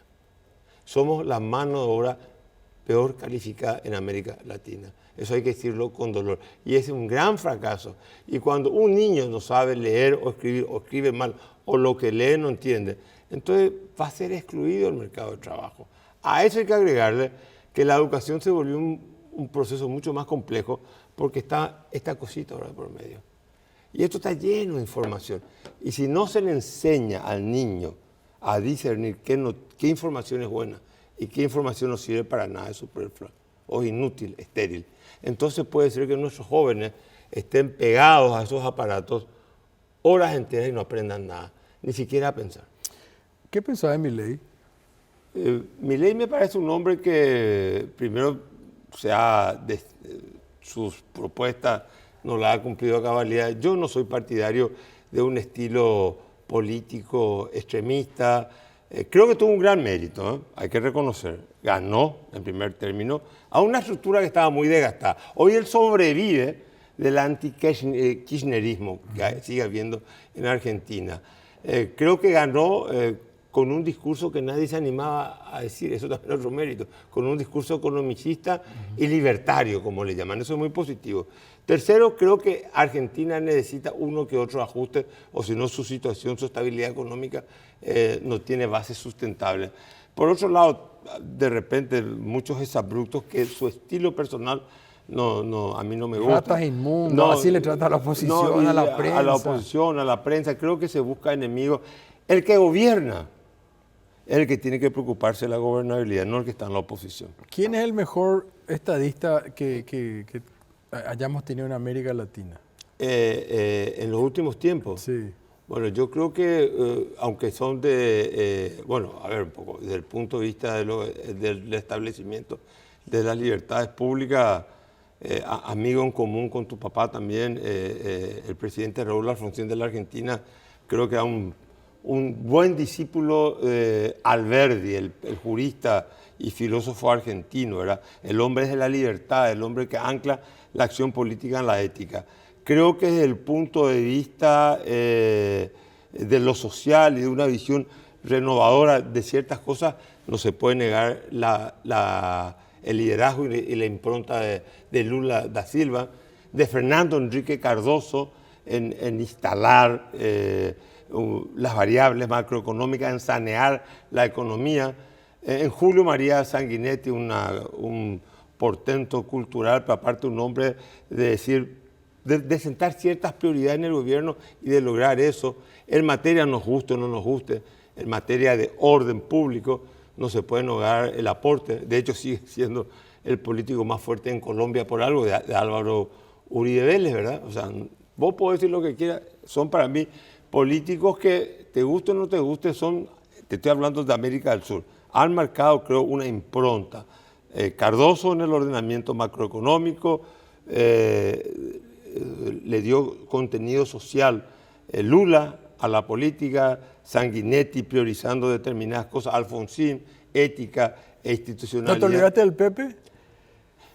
Somos la mano de obra peor calificada en América Latina. Eso hay que decirlo con dolor. Y ese es un gran fracaso. Y cuando un niño no sabe leer o escribe mal, o lo que lee no entiende, entonces va a ser excluido del mercado de trabajo. A eso hay que agregarle que la educación se volvió un proceso mucho más complejo porque está esta cosita ahora por medio. Y esto está lleno de información. Y si no se le enseña al niño a discernir qué información es buena y qué información no sirve para nada, es superflua o inútil, estéril, entonces puede ser que nuestros jóvenes estén pegados a esos aparatos horas enteras y no aprendan nada, ni siquiera a pensar. ¿Qué pensaba de Milei? Milei me parece un hombre que primero sus propuestas no las ha cumplido a cabalidad. Yo no soy partidario de un estilo político extremista. Creo que tuvo un gran mérito, hay que reconocer. Ganó en primer término a una estructura que estaba muy desgastada. Hoy él sobrevive del anti-kirchnerismo que sigue habiendo en Argentina. Creo que ganó con un discurso que nadie se animaba a decir, eso también es otro mérito, con un discurso economicista y libertario, como le llaman, eso es muy positivo. Tercero, creo que Argentina necesita uno que otro ajuste, o si no su situación, su estabilidad económica no tiene base sustentable. Por otro lado, de repente, muchos exabruptos que su estilo personal a mí no me gusta. Ratas inmundos, así le trata a la oposición, a la prensa. A la oposición, a la prensa, creo que se busca enemigos. El que gobierna es el que tiene que preocuparse de la gobernabilidad, no el que está en la oposición. ¿Quién es el mejor estadista que hayamos tenido en América Latina? En los últimos tiempos. Sí. Bueno, yo creo que, aunque son bueno, a ver un poco, desde el punto de vista del establecimiento de las libertades públicas, amigo en común con tu papá también, el presidente Raúl Alfonsín de la Argentina, creo que era un buen discípulo de Alberdi, el jurista y filósofo argentino, ¿verdad? El hombre de la libertad, el hombre que ancla la acción política en la ética. Creo que desde el punto de vista de lo social y de una visión renovadora de ciertas cosas, no se puede negar el liderazgo y la impronta de Lula da Silva, de Fernando Henrique Cardoso en instalar las variables macroeconómicas, en sanear la economía. En Julio María Sanguinetti, un portento cultural, pero aparte un hombre de sentar ciertas prioridades en el gobierno y de lograr eso. En materia nos guste o no nos guste, en materia de orden público, no se puede negar el aporte. De hecho, sigue siendo el político más fuerte en Colombia por algo de Álvaro Uribe Vélez, ¿verdad? O sea, vos podés decir lo que quieras, son para mí políticos que, te guste o no te guste, te estoy hablando de América del Sur, han marcado, creo, una impronta. Cardoso en el ordenamiento macroeconómico, le dio contenido social. Lula a la política, Sanguinetti priorizando determinadas cosas, Alfonsín, ética e institucionalidad. ¿No te olvidaste del Pepe?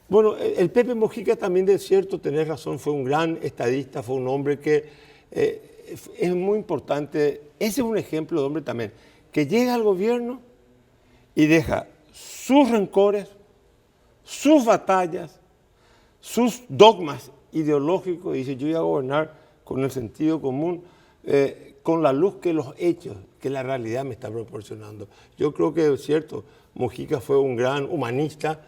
Bueno, el Pepe Mujica también, de cierto, tenés razón, fue un gran estadista, fue un hombre que es muy importante. Ese es un ejemplo de hombre también, que llega al gobierno y deja sus rencores, sus batallas, sus dogmas ideológicos, y dice, yo voy a gobernar con el sentido común, con la luz que los hechos, que la realidad me está proporcionando. Yo creo que es cierto, Mujica fue un gran humanista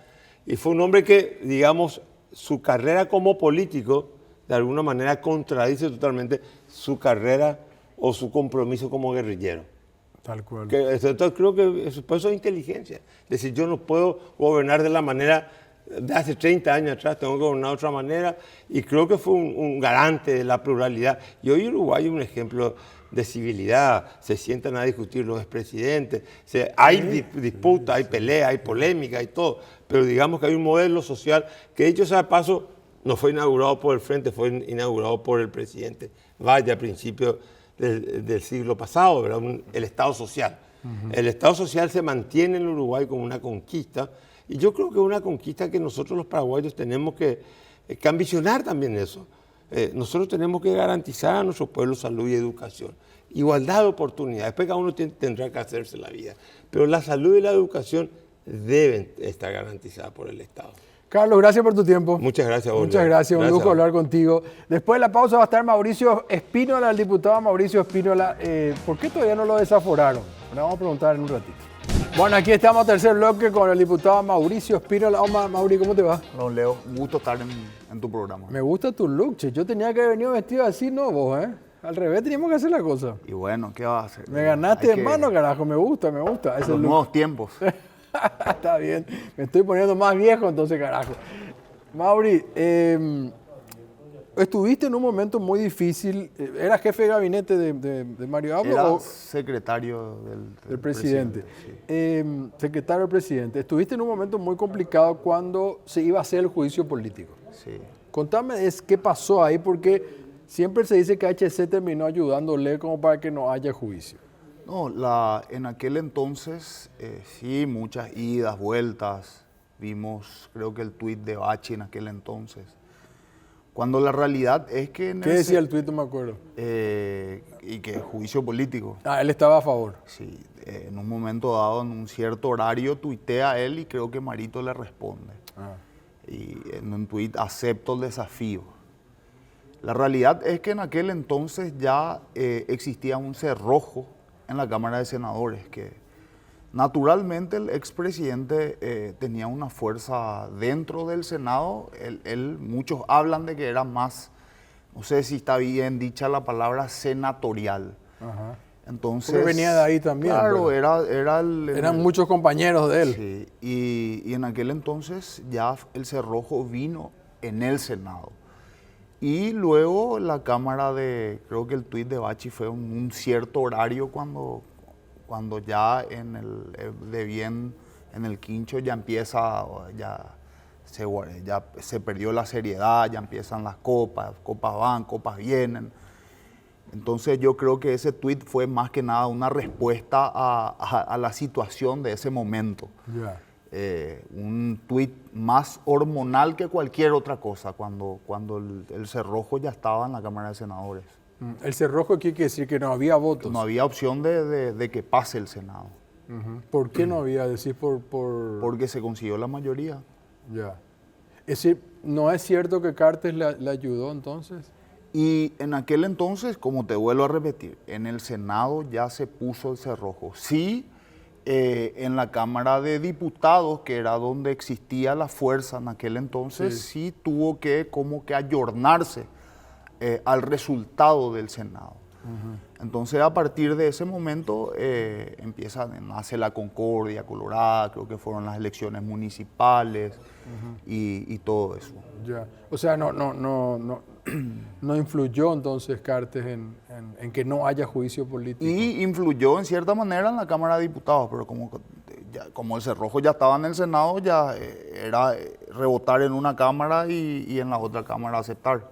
y fue un hombre que, digamos, su carrera como político, de alguna manera contradice totalmente su carrera o su compromiso como guerrillero. Tal cual. Entonces creo que eso es inteligencia. Es decir, yo no puedo gobernar de la manera de hace 30 años atrás, tengo que gobernar de otra manera, y creo que fue un garante de la pluralidad. Y hoy Uruguay es un ejemplo de civilidad, se sientan a discutir los expresidentes, hay disputa, hay pelea, hay polémica, hay todo, pero digamos que hay un modelo social que, dicho sea de paso, no fue inaugurado por el Frente, fue inaugurado por el presidente Valle a principios del siglo pasado, ¿verdad? El Estado social. El Estado social se mantiene en Uruguay como una conquista, y yo creo que es una conquista que nosotros los paraguayos tenemos que ambicionar también eso. Nosotros tenemos que garantizar a nuestro pueblo salud y educación, igualdad de oportunidades. Después cada uno tendrá que hacerse la vida, pero la salud y la educación deben estar garantizadas por el Estado. Carlos, gracias por tu tiempo. Muchas gracias, Bolívar. Muchas gracias, un lujo hablar contigo. Después de la pausa va a estar Mauricio Espínola, el diputado Mauricio Espínola. ¿Por qué todavía no lo desaforaron? Le vamos a preguntar en un ratito. Bueno, aquí estamos, tercer bloque, con el diputado Mauricio Espínola. Mauri, ¿cómo te va? Don Leo, un gusto estar en tu programa. Me gusta tu look, che. Yo tenía que haber venido vestido así, no vos, ¿eh? Al revés teníamos que hacer la cosa. Y bueno, ¿qué vas a hacer? Me ganaste de mano, carajo. Me gusta. Ese Los look. nuevos tiempos. Está bien. Me estoy poniendo más viejo, entonces, carajo. Mauri, estuviste en un momento muy difícil. ¿Eras jefe de gabinete de Mario Abdo? Era secretario del presidente. Sí. Secretario del presidente. Estuviste en un momento muy complicado cuando se iba a hacer el juicio político. Sí. Contame qué pasó ahí, porque siempre se dice que HC terminó ayudándole como para que no haya juicio. No, en aquel entonces, sí, muchas idas, vueltas. Vimos, creo que el tuit de Bachi en aquel entonces. Cuando la realidad es que... ¿Qué decía el tuit? No me acuerdo. Y que juicio político. Él estaba a favor. Sí, en un momento dado, en un cierto horario, tuitea a él y creo que Marito le responde. Y en un tuit, acepto el desafío. La realidad es que en aquel entonces ya existía un cerrojo en la Cámara de Senadores, que naturalmente el expresidente tenía una fuerza dentro del Senado. Muchos hablan de que era más, no sé si está bien dicha la palabra, senatorial. Ajá. Entonces, porque venía de ahí también. Claro, pero eran muchos compañeros de él. Sí, y en aquel entonces ya el cerrojo vino en el Senado. Y luego la Cámara creo que el tuit de Bachi fue un cierto horario cuando ya en el quincho ya empieza, ya se perdió la seriedad, ya empiezan las copas van, copas vienen. Entonces yo creo que ese tuit fue más que nada una respuesta a la situación de ese momento. Yeah. Un tuit más hormonal que cualquier otra cosa cuando el cerrojo ya estaba en la Cámara de Senadores. El cerrojo quiere decir que no había votos. No había opción de que pase el Senado. ¿Por qué no había? Decir Porque se consiguió la mayoría. Ya. Es decir, ¿no es cierto que Cartes le ayudó entonces? Y en aquel entonces, como te vuelvo a repetir, en el Senado ya se puso el cerrojo. Sí, en la Cámara de Diputados, que era donde existía la fuerza en aquel entonces, sí tuvo que como que ayornarse al resultado del Senado. Entonces, a partir de ese momento nace la Concordia Colorada, creo que fueron las elecciones municipales y todo eso. Ya. O sea, no influyó entonces Cartes en que no haya juicio político. Y influyó en cierta manera en la Cámara de Diputados, pero como el cerrojo ya estaba en el Senado, ya era rebotar en una Cámara y en la otra Cámara aceptar.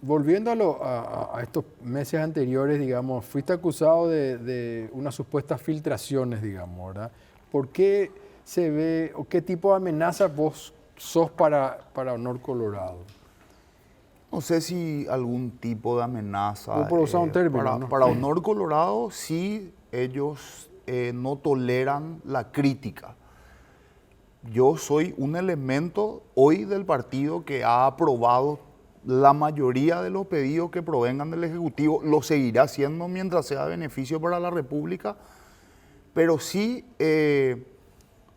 Volviendo a estos meses anteriores, digamos, fuiste acusado de unas supuestas filtraciones, digamos, ¿verdad? ¿Por qué se ve o qué tipo de amenaza vos sos para Honor Colorado? No sé si algún tipo de amenaza. Por usar un término, ¿no? Para Honor Colorado, sí, ellos no toleran la crítica. Yo soy un elemento hoy del partido que ha aprobado la mayoría de los pedidos que provengan del Ejecutivo. Lo seguirá haciendo mientras sea beneficio para la República, pero sí,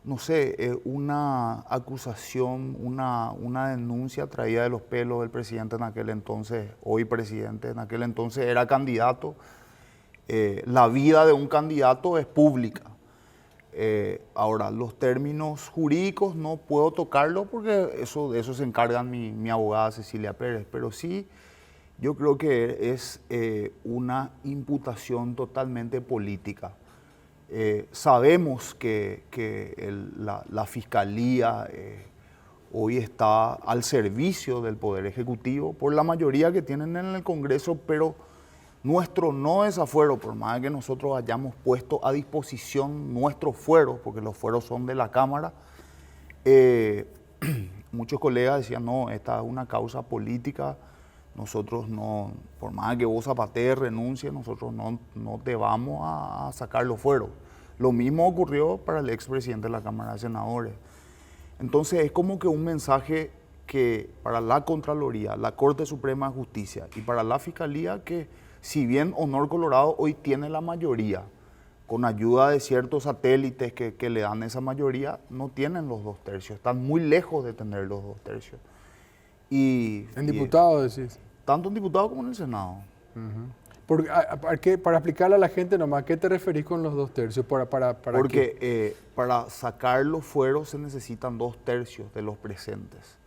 no sé, una acusación, una denuncia traída de los pelos del presidente en aquel entonces, hoy presidente, en aquel entonces era candidato. La vida de un candidato es pública. Ahora, los términos jurídicos no puedo tocarlo porque de eso se encarga mi abogada Cecilia Pérez, pero sí yo creo que es una imputación totalmente política. Sabemos que la Fiscalía hoy está al servicio del Poder Ejecutivo por la mayoría que tienen en el Congreso, pero nuestro no desafuero, por más que nosotros hayamos puesto a disposición nuestros fueros, porque los fueros son de la Cámara, muchos colegas decían, no, esta es una causa política, nosotros no, por más que vos zapatees, renuncies, nosotros no te vamos a sacar los fueros. Lo mismo ocurrió para el expresidente de la Cámara de Senadores. Entonces es como que un mensaje que para la Contraloría, la Corte Suprema de Justicia y para la Fiscalía, que si bien Honor Colorado hoy tiene la mayoría, con ayuda de ciertos satélites que le dan esa mayoría, no tienen los 2/3, están muy lejos de tener los 2/3. En diputados decís. Tanto en diputados como en el Senado. Para explicarle a la gente nomás, ¿qué te referís con los 2/3? Porque para sacar los fueros se necesitan 2/3 de los presentes.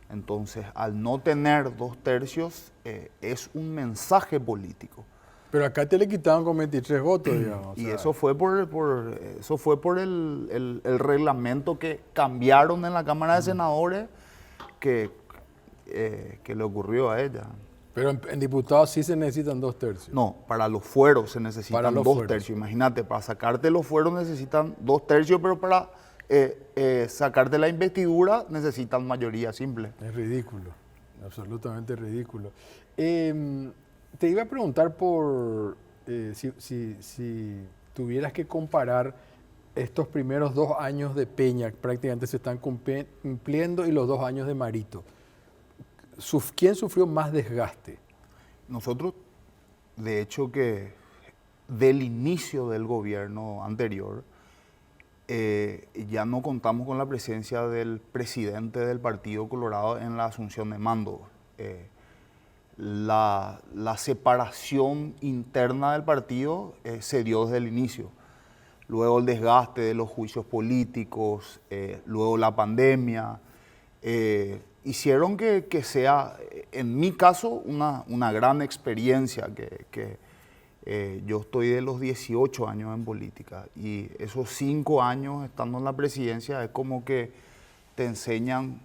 Entonces, al no tener 2/3, es un mensaje político. Pero acá te le quitaron con 23 votos, digamos. Y eso fue por el reglamento que cambiaron en la Cámara de Senadores que le ocurrió a ella. Pero en diputados sí se necesitan 2/3. No, para los fueros se necesitan 2/3. Imagínate, para sacarte los fueros necesitan 2/3, pero para sacarte la investidura necesitan mayoría simple. Es ridículo, absolutamente ridículo. Te iba a preguntar por si tuvieras que comparar estos primeros 2 años de Peña, que prácticamente se están cumpliendo, y los 2 años de Marito. ¿Quién sufrió más desgaste? Nosotros, de hecho, que del inicio del gobierno anterior, ya no contamos con la presencia del presidente del Partido Colorado en la asunción de mando. La separación interna del partido se dio desde el inicio. Luego el desgaste de los juicios políticos, luego la pandemia, hicieron que sea, en mi caso, una gran experiencia. Yo estoy de los 18 años en política y esos 5 años estando en la presidencia es como que te enseñan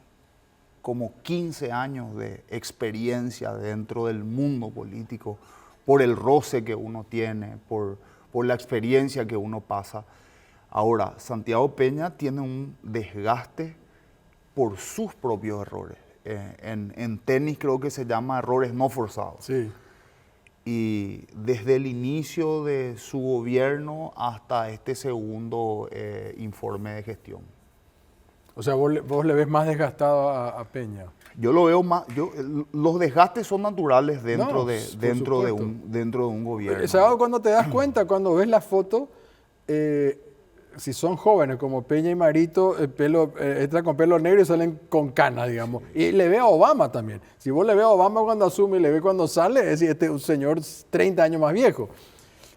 como 15 años de experiencia dentro del mundo político, por el roce que uno tiene, por la experiencia que uno pasa. Ahora, Santiago Peña tiene un desgaste por sus propios errores. En tenis creo que se llama errores no forzados. Sí. Y desde el inicio de su gobierno hasta este segundo informe de gestión. O sea, vos le ves más desgastado a Peña. Yo lo veo más, los desgastes son naturales dentro de un gobierno. ¿Sabes cuando te das cuenta? Cuando ves la foto, si son jóvenes como Peña y Marito, entran con pelo negro y salen con canas, digamos. Y le ve a Obama también. Si vos le ves a Obama cuando asume y le ves cuando sale, es decir, este es un señor 30 años más viejo.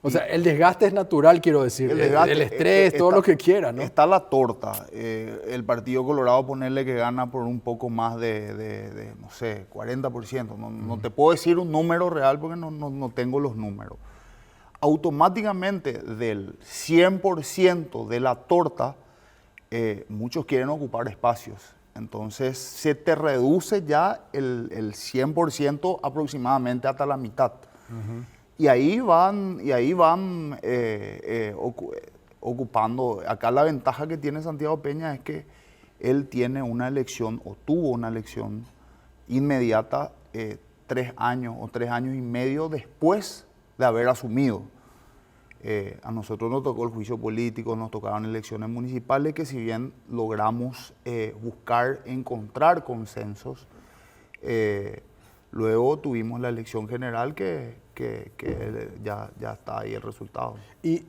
O sea, el desgaste es natural, quiero decir. El estrés, todo lo que quiera, ¿no? Está la torta. El Partido Colorado, ponerle que gana por un poco más de no sé, 40%. No te puedo decir un número real porque no tengo los números. Automáticamente del 100% de la torta, muchos quieren ocupar espacios. Entonces se te reduce ya el 100% aproximadamente hasta la mitad. Y ahí van ocupando. Acá la ventaja que tiene Santiago Peña es que él tiene una elección, o tuvo una elección inmediata 3 años o 3 años y medio después de haber asumido. A nosotros nos tocó el juicio político, nos tocaron elecciones municipales que si bien logramos encontrar consensos, luego tuvimos la elección general que ya está ahí el resultado. Y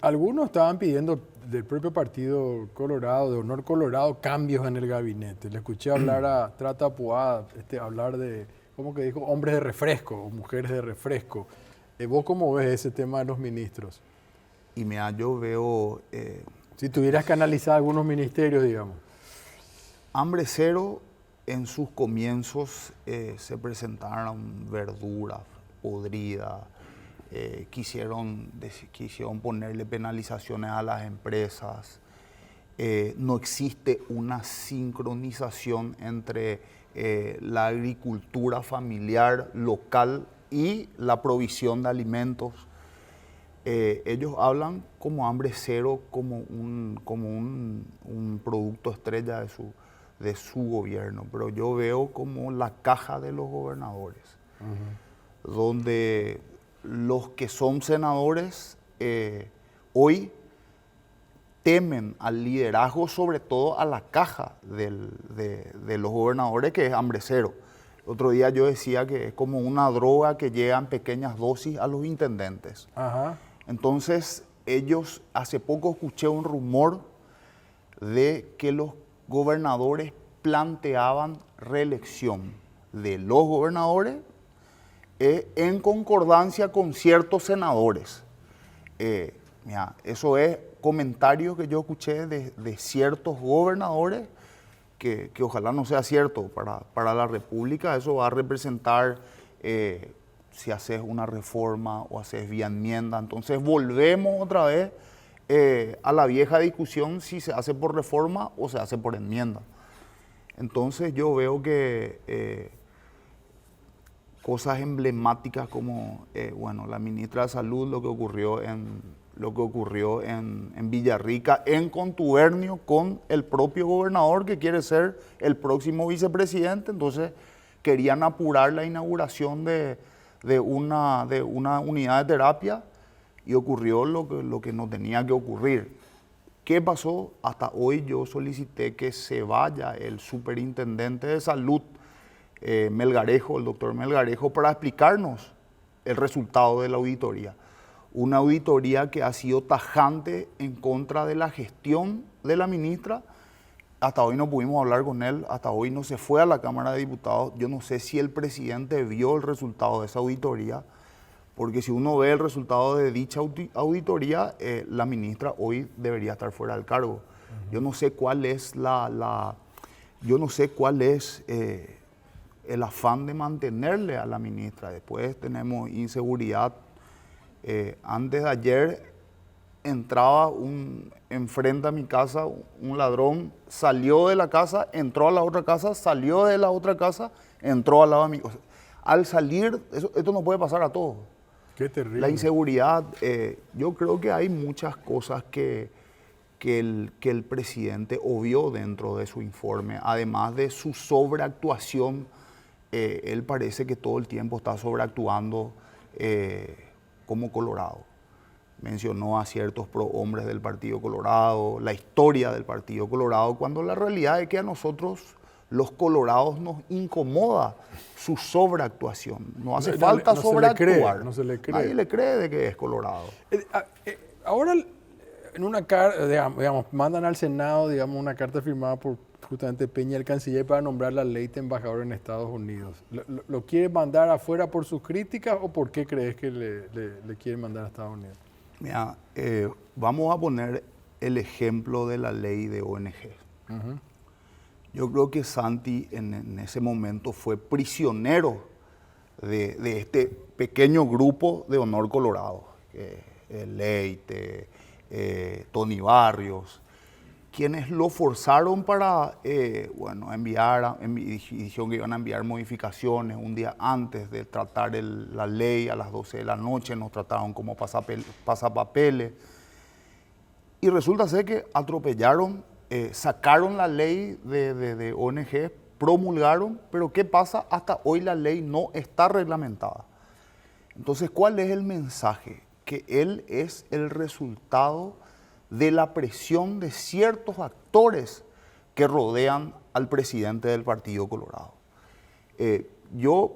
algunos estaban pidiendo del propio Partido Colorado, de Honor Colorado, cambios en el gabinete. Le escuché hablar a Trata Puada, hablar de, ¿cómo que dijo? Hombres de refresco o mujeres de refresco. ¿Vos cómo ves ese tema de los ministros? Y yo veo... si tuvieras que analizar algunos ministerios, digamos. Hambre Cero, en sus comienzos se presentaron verduras podridas, quisieron ponerle penalizaciones a las empresas. No existe una sincronización entre la agricultura familiar local y la provisión de alimentos. Ellos hablan como Hambre Cero, como un producto estrella de su gobierno, pero yo veo como la caja de los gobernadores, donde los que son senadores hoy temen al liderazgo, sobre todo a la caja de los gobernadores, que es hambre cero. El otro día yo decía que es como una droga que llega en pequeñas dosis a los intendentes. Ajá. Entonces, ellos, hace poco escuché un rumor de que los gobernadores planteaban reelección de los gobernadores en concordancia con ciertos senadores. Mira, eso es comentarios que yo escuché de ciertos gobernadores que ojalá no sea cierto para la República. Eso va a representar si haces una reforma o haces vía enmienda. Entonces volvemos otra vez a la vieja discusión si se hace por reforma o se hace por enmienda. Entonces yo veo que cosas emblemáticas como la ministra de Salud, lo que ocurrió en Villarrica, en contubernio con el propio gobernador que quiere ser el próximo vicepresidente. Entonces querían apurar la inauguración de una unidad de terapia y ocurrió lo que no tenía que ocurrir. ¿Qué pasó? Hasta hoy yo solicité que se vaya el superintendente de salud, Melgarejo, el doctor Melgarejo, para explicarnos el resultado de la auditoría. Una auditoría que ha sido tajante en contra de la gestión de la ministra. Hasta hoy no pudimos hablar con él, hasta hoy no se fue a la Cámara de Diputados. Yo no sé si el presidente vio el resultado de esa auditoría, porque si uno ve el resultado de dicha auditoría, la ministra hoy debería estar fuera del cargo. Yo no sé cuál es el afán de mantenerle a la ministra. Después tenemos inseguridad. Antes de ayer entraba enfrente a mi casa un ladrón, salió de la casa, entró a la otra casa, salió de la otra casa, entró al lado de mí. O sea, al salir, esto no puede pasar a todos. Qué terrible. La inseguridad, yo creo que hay muchas cosas que el presidente obvió dentro de su informe, además de su sobreactuación. Él parece que todo el tiempo está sobreactuando como Colorado. Mencionó a ciertos prohombres del Partido Colorado, la historia del Partido Colorado, cuando la realidad es que a nosotros, los colorados, nos incomoda su sobreactuación. No hace falta sobreactuar. No se le cree. Nadie le cree de que es colorado. Ahora, en una carta, digamos, mandan al Senado, digamos, una carta firmada por justamente Peña, el canciller, para nombrar a Leite embajador en Estados Unidos. ¿Lo quiere mandar afuera por sus críticas o por qué crees que le quieren mandar a Estados Unidos? Mira, vamos a poner el ejemplo de la ley de ONG. Uh-huh. Yo creo que Santi en ese momento fue prisionero de este pequeño grupo de Honor Colorado. Leite, Tony Barrios, quienes lo forzaron para dijeron que iban a enviar modificaciones un día antes de tratar la ley a las 12 de la noche, nos trataron como pasapapeles. Y resulta ser que atropellaron, sacaron la ley de ONG, promulgaron, pero ¿qué pasa? Hasta hoy la ley no está reglamentada. Entonces, ¿cuál es el mensaje? Que él es el resultado de la presión de ciertos actores que rodean al presidente del Partido Colorado. Yo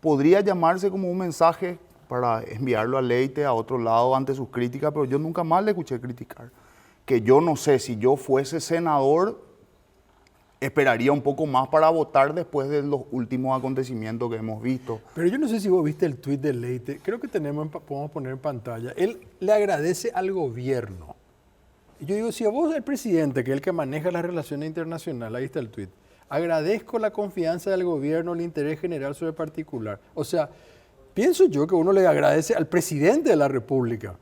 podría llamarse como un mensaje para enviarlo a Leite a otro lado ante sus críticas, pero yo nunca más le escuché criticar. Que yo no sé, si yo fuese senador, esperaría un poco más para votar después de los últimos acontecimientos que hemos visto. Pero yo no sé si vos viste el tuit de Leite, creo que podemos poner en pantalla. Él le agradece al gobierno. Y yo digo, si a vos el presidente, que es el que maneja las relaciones internacionales, ahí está el tuit, agradezco la confianza del gobierno, el interés general sobre particular. O sea, pienso yo que uno le agradece al presidente de la República.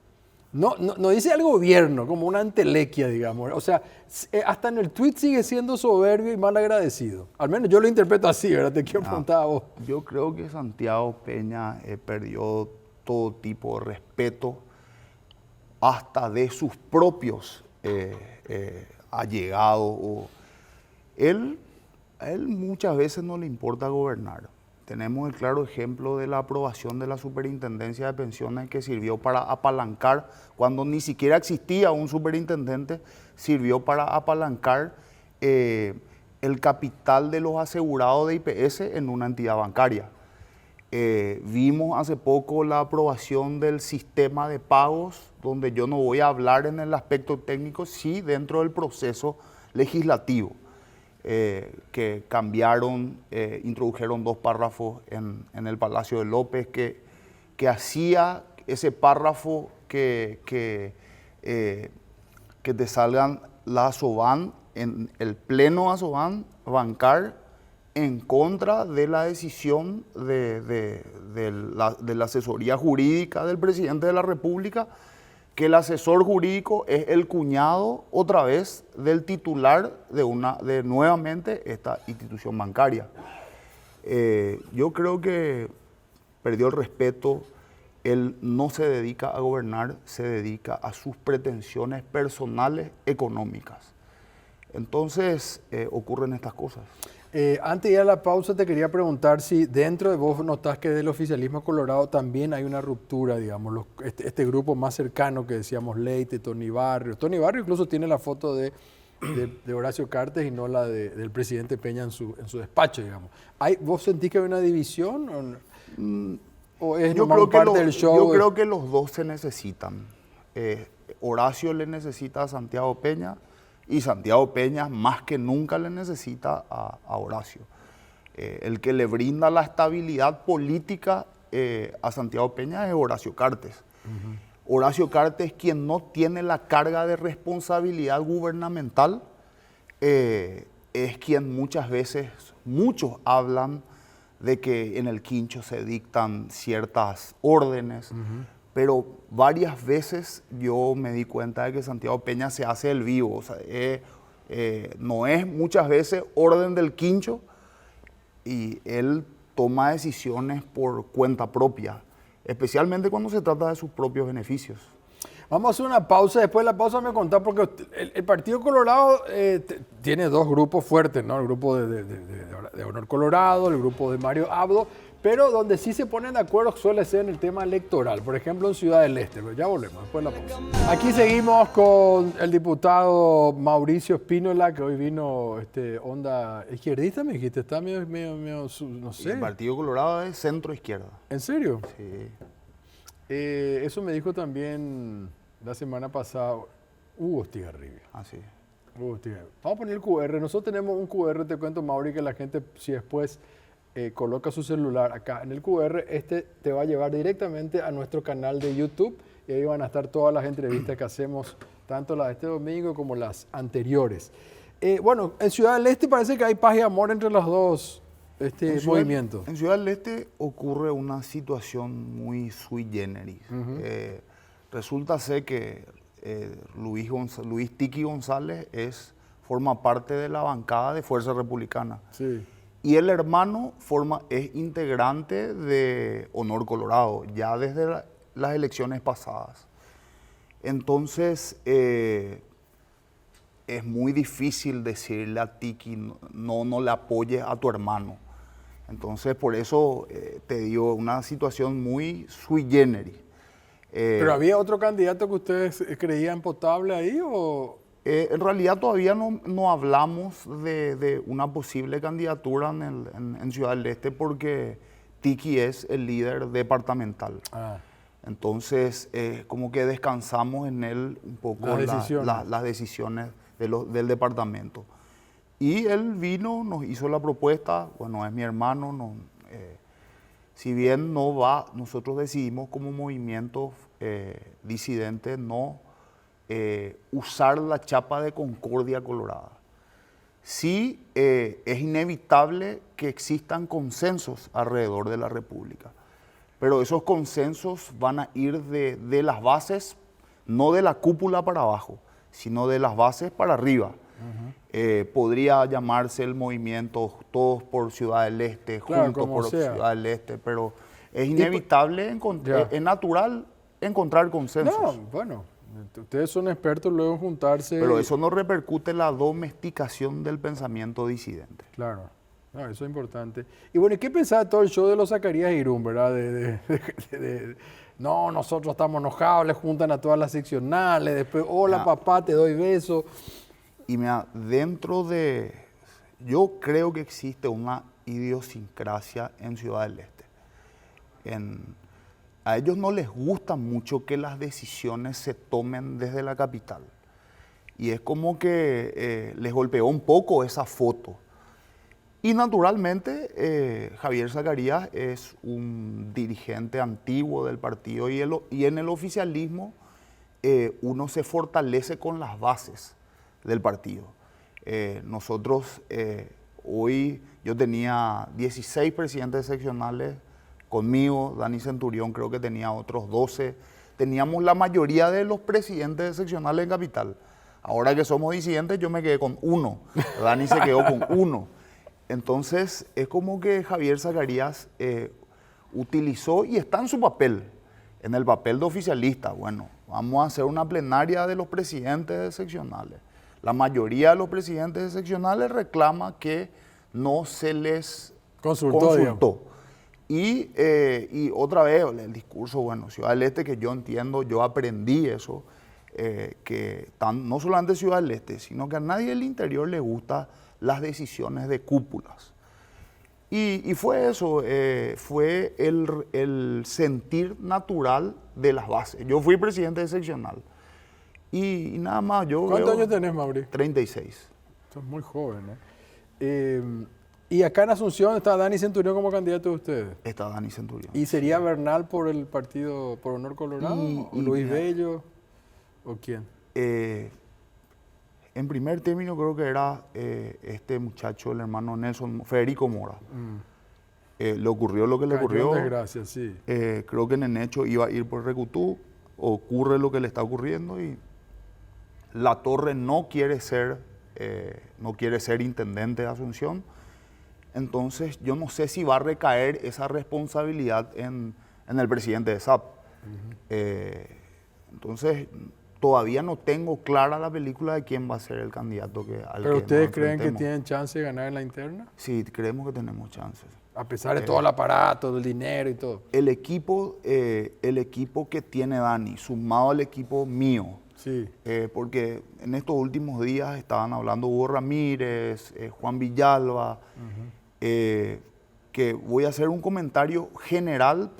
No dice al gobierno, como una entelequia, digamos. O sea, hasta en el tuit sigue siendo soberbio y mal agradecido. Al menos yo lo interpreto así, ¿verdad? Te quiero preguntar a vos. Yo creo que Santiago Peña perdió todo tipo de respeto, hasta de sus propios allegados. A él muchas veces no le importa gobernar, tenemos el claro ejemplo de la aprobación de la Superintendencia de Pensiones que sirvió para apalancar, cuando ni siquiera existía un superintendente, sirvió para apalancar el capital de los asegurados de IPS en una entidad bancaria. Vimos hace poco la aprobación del sistema de pagos, donde yo no voy a hablar en el aspecto técnico, sí dentro del proceso legislativo, que cambiaron, introdujeron 2 párrafos en el Palacio de López, que hacía ese párrafo que te salgan la ASOBAN, en el pleno ASOBAN, bancar en contra de la decisión de la asesoría jurídica del presidente de la República, que el asesor jurídico es el cuñado otra vez del titular de nuevamente esta institución bancaria. Yo creo que perdió el respeto. Él no se dedica a gobernar, se dedica a sus pretensiones personales económicas. Entonces ocurren estas cosas. Antes de ir a la pausa te quería preguntar si dentro de vos notás que del oficialismo colorado también hay una ruptura, digamos, este grupo más cercano que decíamos, Leite, Tony Barrio. Tony Barrio incluso tiene la foto de Horacio Cartes y no la del presidente Peña en su despacho, digamos. ¿Vos sentís que hay una división o es nomás parte del show? Yo creo que los dos se necesitan. Horacio le necesita a Santiago Peña, y Santiago Peña más que nunca le necesita a Horacio. El que le brinda la estabilidad política a Santiago Peña es Horacio Cartes. Horacio Cartes, quien no tiene la carga de responsabilidad gubernamental, es quien muchas veces, muchos hablan de que en el quincho se dictan ciertas órdenes, pero varias veces yo me di cuenta de que Santiago Peña se hace el vivo. O sea, no es muchas veces orden del quincho y él toma decisiones por cuenta propia, especialmente cuando se trata de sus propios beneficios. Vamos a hacer una pausa, después de la pausa me contás, porque el Partido Colorado tiene 2 grupos fuertes, ¿no? El grupo de Honor Colorado, el grupo de Mario Abdo, pero donde sí se ponen de acuerdo suele ser en el tema electoral, por ejemplo en Ciudad del Este. Pero ya volvemos, después de la pausa. Aquí seguimos con el diputado Mauricio Spínola, que hoy vino onda izquierdista, me dijiste, está medio no sé. El Partido Colorado es centro-izquierda. ¿En serio? Sí. Eso me dijo también la semana pasada Hugo Estigarribia. Así. Vamos a poner el QR. Nosotros tenemos un QR, te cuento, Mauri, que la gente, si después coloca su celular acá en el QR, te va a llevar directamente a nuestro canal de YouTube y ahí van a estar todas las entrevistas que hacemos, tanto las de este domingo como las anteriores. Bueno, en Ciudad del Este parece que hay paz y amor entre los dos movimientos. En Ciudad del Este ocurre una situación muy sui generis. Resulta ser que Luis Tiki González forma parte de la bancada de Fuerza Republicana. Sí. Y el hermano es integrante de Honor Colorado, ya desde las elecciones pasadas. Entonces, es muy difícil decirle a Tiki, no le apoyes a tu hermano. Entonces, por eso te digo, una situación muy sui generis. ¿Pero había otro candidato que ustedes creían potable ahí o...? En realidad todavía no hablamos de una posible candidatura en Ciudad del Este porque Tiki es el líder departamental. Entonces, como que descansamos en él un poco las decisiones del departamento. Y él vino, nos hizo la propuesta, bueno, es mi hermano, si bien no va, nosotros decidimos como movimiento disidente no usar la chapa de Concordia Colorada. Sí, es inevitable que existan consensos alrededor de la República, pero esos consensos van a ir de las bases, no de la cúpula para abajo, sino de las bases para arriba. Podría llamarse el movimiento Todos por Ciudad del Este, claro, Juntos por sea. Ciudad del Este, pero es inevitable, es natural encontrar consensos. No, bueno, ustedes son expertos luego en juntarse. Pero eso no repercute en la domesticación del pensamiento disidente. Claro. No, eso es importante. Y bueno, ¿y qué pensaba de todo el show de los Zacarías Irún, verdad? No, nosotros estamos enojados, le juntan a todas las seccionales, después, hola papá, te doy beso. Y mira, yo creo que existe una idiosincrasia en Ciudad del Este. A ellos no les gusta mucho que las decisiones se tomen desde la capital. Y es como que les golpeó un poco esa foto. Y naturalmente Javier Zacarías es un dirigente antiguo del partido y en el oficialismo uno se fortalece con las bases del partido. Nosotros hoy, yo tenía 16 presidentes seccionales conmigo, Dani Centurión creo que tenía otros 12. Teníamos la mayoría de los presidentes seccionales en Capital. Ahora que somos disidentes yo me quedé con uno, Dani se quedó con uno. Entonces, es como que Javier Zacarías utilizó y está en su papel, en el papel de oficialista. Bueno, vamos a hacer una plenaria de los presidentes seccionales. La mayoría de los presidentes seccionales reclama que no se les consultó. Y otra vez, el discurso, bueno, Ciudad del Este, que yo entiendo, yo aprendí eso, que no solamente Ciudad del Este, sino que a nadie del interior le gusta las decisiones de cúpulas. Y fue eso, fue el sentir natural de las bases. Yo fui presidente seccional y nada más. ¿Cuántos años tenés, Mauri? 36. Sos muy joven, ¿eh? Y acá en Asunción está Dani Centurión como candidato de ustedes. Está Dani Centurión. ¿Y sería Bernal por el partido, por Honor Colorado? ¿O Luis Bello? ¿O quién? En primer término creo que era este muchacho, el hermano Nelson, Federico Mora. Le ocurrió lo que le ocurrió. Desgracia, sí. Creo que en el hecho iba a ir por Recutú, ocurre lo que le está ocurriendo y La Torre no quiere ser intendente de Asunción. Entonces yo no sé si va a recaer esa responsabilidad en el presidente de SAP. Entonces todavía no tengo clara la película de quién va a ser el candidato al ¿Pero que ustedes nos creen que enfrentemos. tienen chance de ganar en la interna? Sí, creemos que tenemos chances. A pesar de todo el aparato, del dinero y todo. El equipo que tiene Dani, sumado al equipo mío, Sí. porque en estos últimos días estaban hablando Hugo Ramírez, Juan Villalba, que voy a hacer un comentario general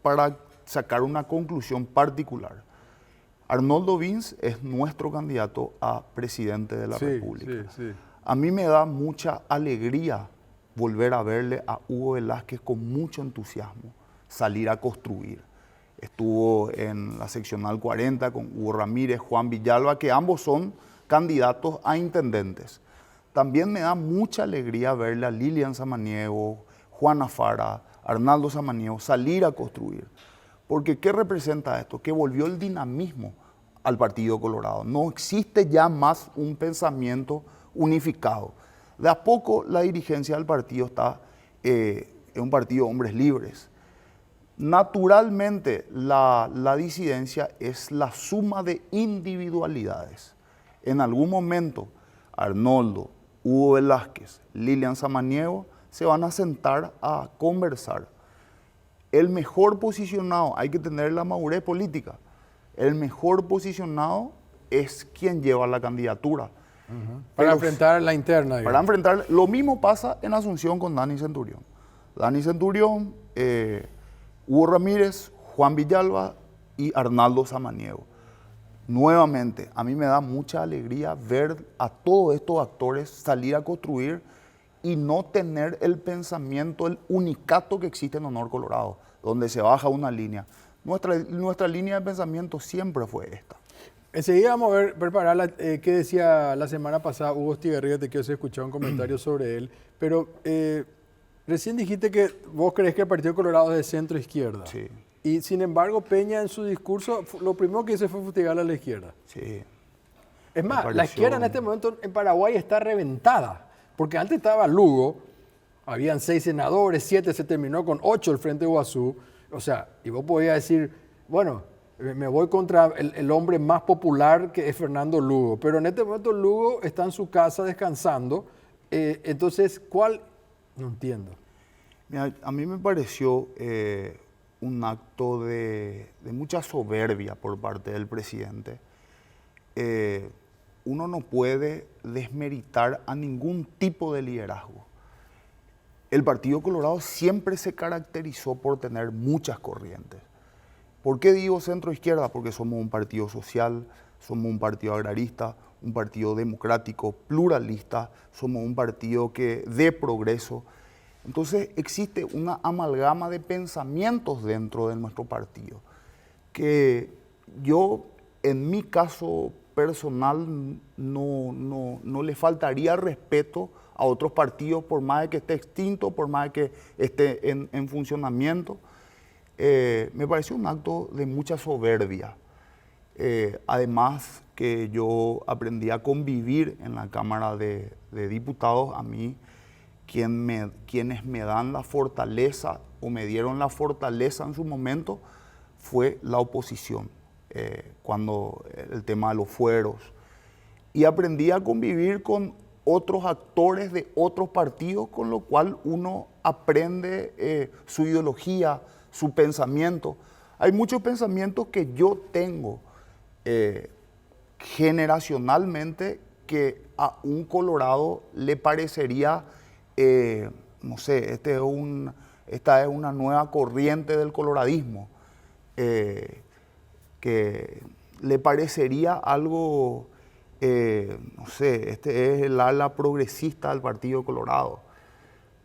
para sacar una conclusión particular. Arnoldo Vince es nuestro candidato a presidente de la República. Sí. A mí me da mucha alegría volver a verle a Hugo Velázquez con mucho entusiasmo salir a construir. Estuvo en la seccional 40 con Hugo Ramírez, Juan Villalba, que ambos son candidatos a intendentes. También me da mucha alegría verle a Lilian Samaniego, Juana Fara, Arnaldo Samaniego salir a construir. Porque ¿qué representa esto? Que volvió el dinamismo al Partido Colorado. No existe ya más un pensamiento unificado. De a poco la dirigencia del partido está en un partido de hombres libres. Naturalmente la disidencia es la suma de individualidades. En algún momento Arnoldo, Hugo Velázquez, Lilian Samaniego se van a sentar a conversar. El mejor posicionado, hay que tener la madurez política, el mejor posicionado es quien lleva la candidatura. Para enfrentar la interna. Para enfrentar, lo mismo pasa en Asunción con Dani Centurión. Dani Centurión, Hugo Ramírez, Juan Villalba y Arnaldo Samaniego. Nuevamente, a mí me da mucha alegría ver a todos estos actores salir a construir y no tener el pensamiento, el unicato que existe en Honor Colorado, donde se baja una línea. Nuestra línea de pensamiento siempre fue esta. Enseguida vamos a preparar qué decía la semana pasada Hugo Estigarribia, te quiero escuchar un comentario sobre él, pero recién dijiste que vos crees que el Partido Colorado es de centro-izquierda. Sí. Y sin embargo Peña en su discurso, lo primero que hizo fue fustigar a la izquierda. Sí. Es más, la izquierda en este momento en Paraguay está reventada, porque antes estaba Lugo, habían 6 senadores, 7 se terminó con 8 el Frente Iguazú, o sea, y vos podías decir, bueno, me voy contra el hombre más popular que es Fernando Lugo, pero en este momento Lugo está en su casa descansando, entonces, ¿cuál No entiendo. Mira, a mí me pareció un acto de mucha soberbia por parte del presidente. Uno no puede desmeritar a ningún tipo de liderazgo. El Partido Colorado siempre se caracterizó por tener muchas corrientes. ¿Por qué digo centro-izquierda? Porque somos un partido social, somos un partido agrarista, un partido democrático, pluralista, somos un partido de progreso. Entonces existe una amalgama de pensamientos dentro de nuestro partido, que yo, en mi caso personal, no le faltaría respeto a otros partidos, por más de que esté extinto, por más de que esté en funcionamiento. Me pareció un acto de mucha soberbia. Además que yo aprendí a convivir en la Cámara de Diputados, a mí quienes me dan la fortaleza o me dieron la fortaleza en su momento fue la oposición, cuando el tema de los fueros. Y aprendí a convivir con otros actores de otros partidos, con lo cual uno aprende su ideología, su pensamiento. Hay muchos pensamientos que yo tengo generacionalmente que a un colorado le parecería, no sé, esta es una nueva corriente del coloradismo, que le parecería algo, no sé, este es el ala progresista del Partido Colorado.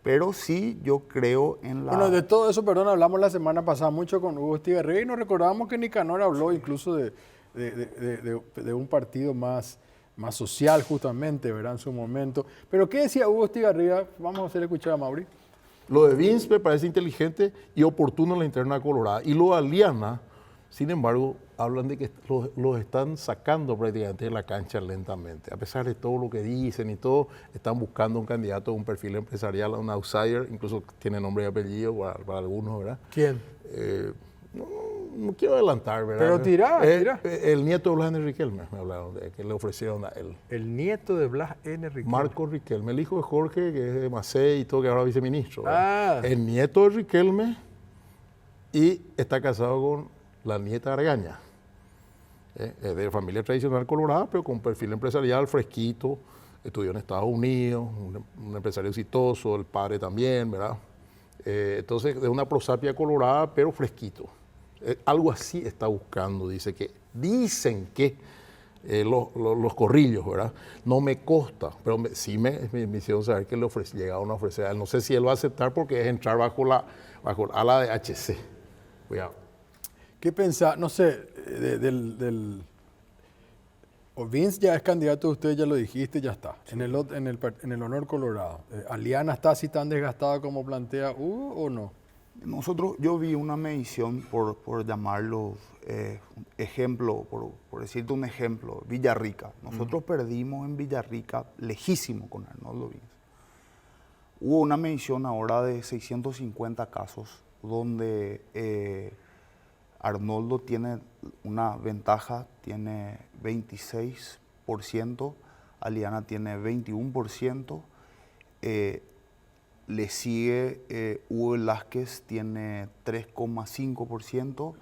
Pero sí, yo creo en la... Bueno, de todo eso, perdón, hablamos la semana pasada mucho con Hugo Estigarribia y nos recordábamos que Nicanor habló incluso de un partido más social justamente, ¿verdad? En su momento. Pero ¿qué decía Hugo Estigarribia? Vamos a hacerle escuchar a Mauri. Lo de Vince me parece inteligente y oportuno en la interna colorada. Y lo de Aliana, sin embargo, hablan de que los están sacando prácticamente de la cancha lentamente. A pesar de todo lo que dicen y todo, están buscando un candidato de un perfil empresarial, un outsider, incluso tiene nombre y apellido para algunos, ¿verdad? ¿Quién? No quiero adelantar, ¿verdad? Pero tira. El nieto de Blas N. Riquelme, me hablaron de que le ofrecieron a él. El nieto de Blas N. Riquelme. Marco Riquelme, el hijo de Jorge, que es de Macei y todo, que ahora es viceministro. Ah. El nieto de Riquelme y está casado con la nieta Argaña. Es de familia tradicional colorada, pero con perfil empresarial fresquito, estudió en Estados Unidos, un empresario exitoso, el padre también, ¿verdad? Entonces, de una prosapia colorada, pero fresquito. Algo así está buscando, dicen que los corrillos, ¿verdad? No me consta, pero sí me hicieron saber que llegaron a ofrecer a él. No sé si él va a aceptar porque es entrar bajo el ala de HC. Cuidado. ¿Qué pensás? No sé, o Vince ya es candidato de usted, ya lo dijiste, ya está. Sí. En el honor colorado. ¿Aliana está así tan desgastada como plantea Hugo o no? Yo vi una medición, por llamarlo ejemplo, por decirte un ejemplo, Villarrica. Nosotros perdimos en Villarrica lejísimo con Arnoldo Vince. Hubo una medición ahora de 650 casos donde Arnoldo tiene una ventaja, tiene 26%, Aliana tiene 21%, le sigue Hugo Velázquez, tiene 3,5%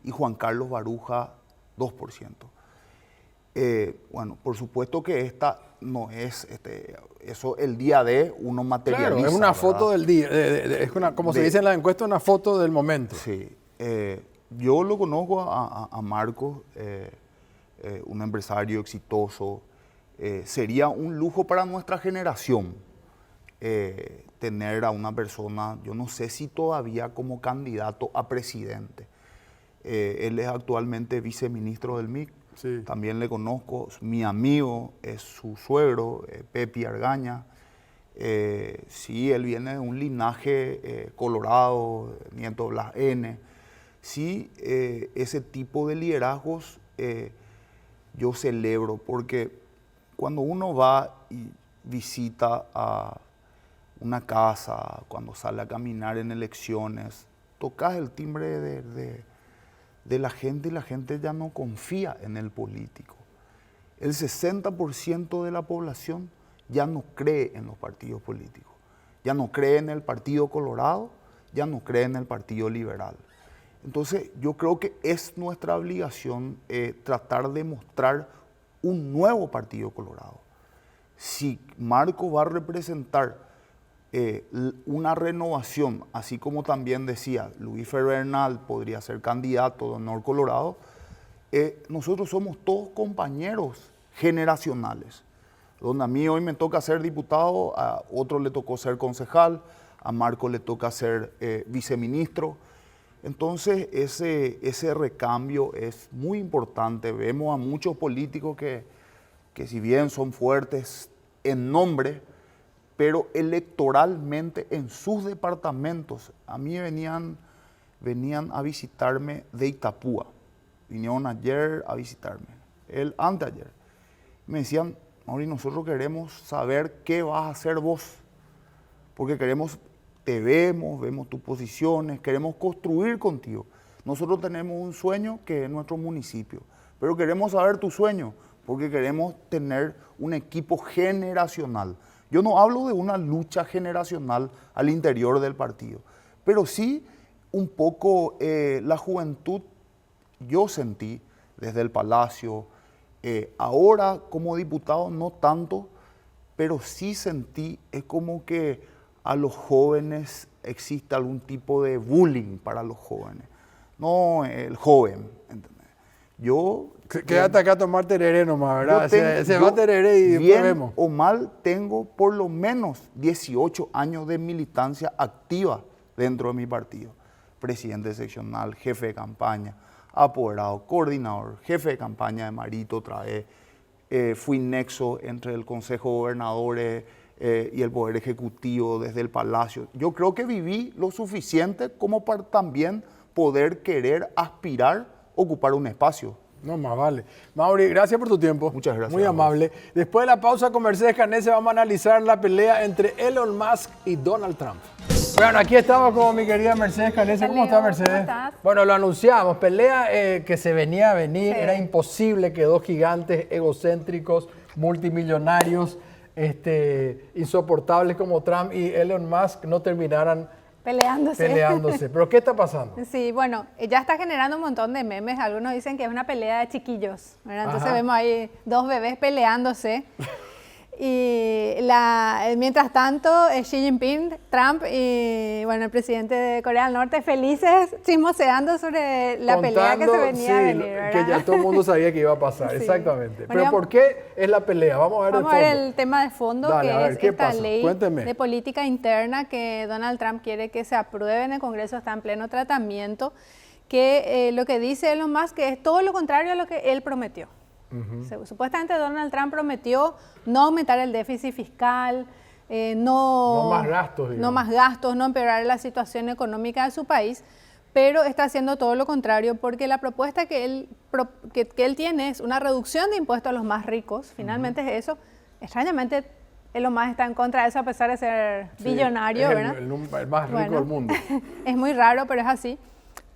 y Juan Carlos Baruja 2%. Bueno, por supuesto que esta no es, eso el día de uno materializa. Claro, es una foto del día, es como se dice en la encuesta, una foto del momento. Sí. Yo lo conozco a Marcos, un empresario exitoso. Sería un lujo para nuestra generación tener a una persona, yo no sé si todavía como candidato a presidente. Él es actualmente viceministro del MIC, sí. También le conozco, mi amigo es su suegro, Pepe Argaña. Sí, él viene de un linaje colorado, nieto de Blas N. Sí, ese tipo de liderazgos yo celebro, porque cuando uno va y visita a una casa, cuando sale a caminar en elecciones, tocas el timbre de la gente y la gente ya no confía en el político. El 60% de la población ya no cree en los partidos políticos. ya no cree en el Partido Colorado, ya no cree en el Partido Liberal. Entonces yo creo que es nuestra obligación tratar de mostrar un nuevo Partido Colorado. Si Marco va a representar una renovación, así como también decía Luis Fervernal podría ser candidato de honor Colorado, nosotros somos todos compañeros generacionales. Donde a mí hoy me toca ser diputado, a otro le tocó ser concejal, a Marco le toca ser viceministro. Entonces ese recambio es muy importante. Vemos a muchos políticos que si bien son fuertes en nombre, pero electoralmente en sus departamentos, a mí venían a visitarme de Itapúa. Vinieron ayer a visitarme, anteayer. Me decían, Mauri, nosotros queremos saber qué vas a hacer vos, porque te vemos tus posiciones, queremos construir contigo. Nosotros tenemos un sueño que es nuestro municipio, pero queremos saber tu sueño, porque queremos tener un equipo generacional. Yo no hablo de una lucha generacional al interior del partido, pero sí un poco la juventud, yo sentí desde el Palacio, ahora como diputado no tanto, pero sí sentí, es como que a los jóvenes existe algún tipo de bullying para los jóvenes. No el joven, ¿entendés? Quédate acá a tomar tereré nomás, ¿verdad? Se va a tereré y después bien vemos. o mal, tengo por lo menos 18 años de militancia activa dentro de mi partido. Presidente seccional, jefe de campaña, apoderado, coordinador, jefe de campaña de Marito otra vez. Fui nexo entre el Consejo de Gobernadores y el Poder Ejecutivo desde el Palacio. Yo creo que viví lo suficiente como para también poder querer aspirar a ocupar un espacio. No más vale. Mauri, gracias por tu tiempo. Muchas gracias. Muy amable. Después de la pausa con Mercedes Canese vamos a analizar la pelea entre Elon Musk y Donald Trump. Bueno, aquí estamos con mi querida Mercedes Canese. ¿Cómo está, Mercedes? ¿Cómo estás? Bueno, lo anunciamos. Pelea que se venía a venir. Sí. Era imposible que dos gigantes egocéntricos, multimillonarios, insoportables como Trump y Elon Musk no terminaran peleándose. ¿Pero qué está pasando? Sí, bueno, ya está generando un montón de memes. Algunos dicen que es una pelea de chiquillos, ¿verdad? Entonces vemos ahí dos bebés peleándose. Y mientras tanto, Xi Jinping, Trump y bueno, el presidente de Corea del Norte felices chismoseando sobre la pelea que se venía a venir, ¿verdad? Que ya todo el mundo sabía que iba a pasar, Sí. Bueno, Bueno, pero ¿por qué es la pelea? Vamos a ver Vamos a ver el tema de fondo, Dale, que a ver, es ¿qué esta pasa? ley Cuénteme. de política interna que Donald Trump quiere que se apruebe en el Congreso, está en pleno tratamiento, que lo que dice Elon Musk que es todo lo contrario a lo que él prometió. Supuestamente Donald Trump prometió no aumentar el déficit fiscal, No más gastos, digamos. no más gastos, no empeorar la situación económica de su país, pero está haciendo todo lo contrario porque la propuesta que él tiene es una reducción de impuestos a los más ricos, finalmente es eso. Extrañamente Elon Musk está en contra de eso a pesar de ser billonario, es ¿verdad? el más rico del mundo. Es muy raro, pero es así.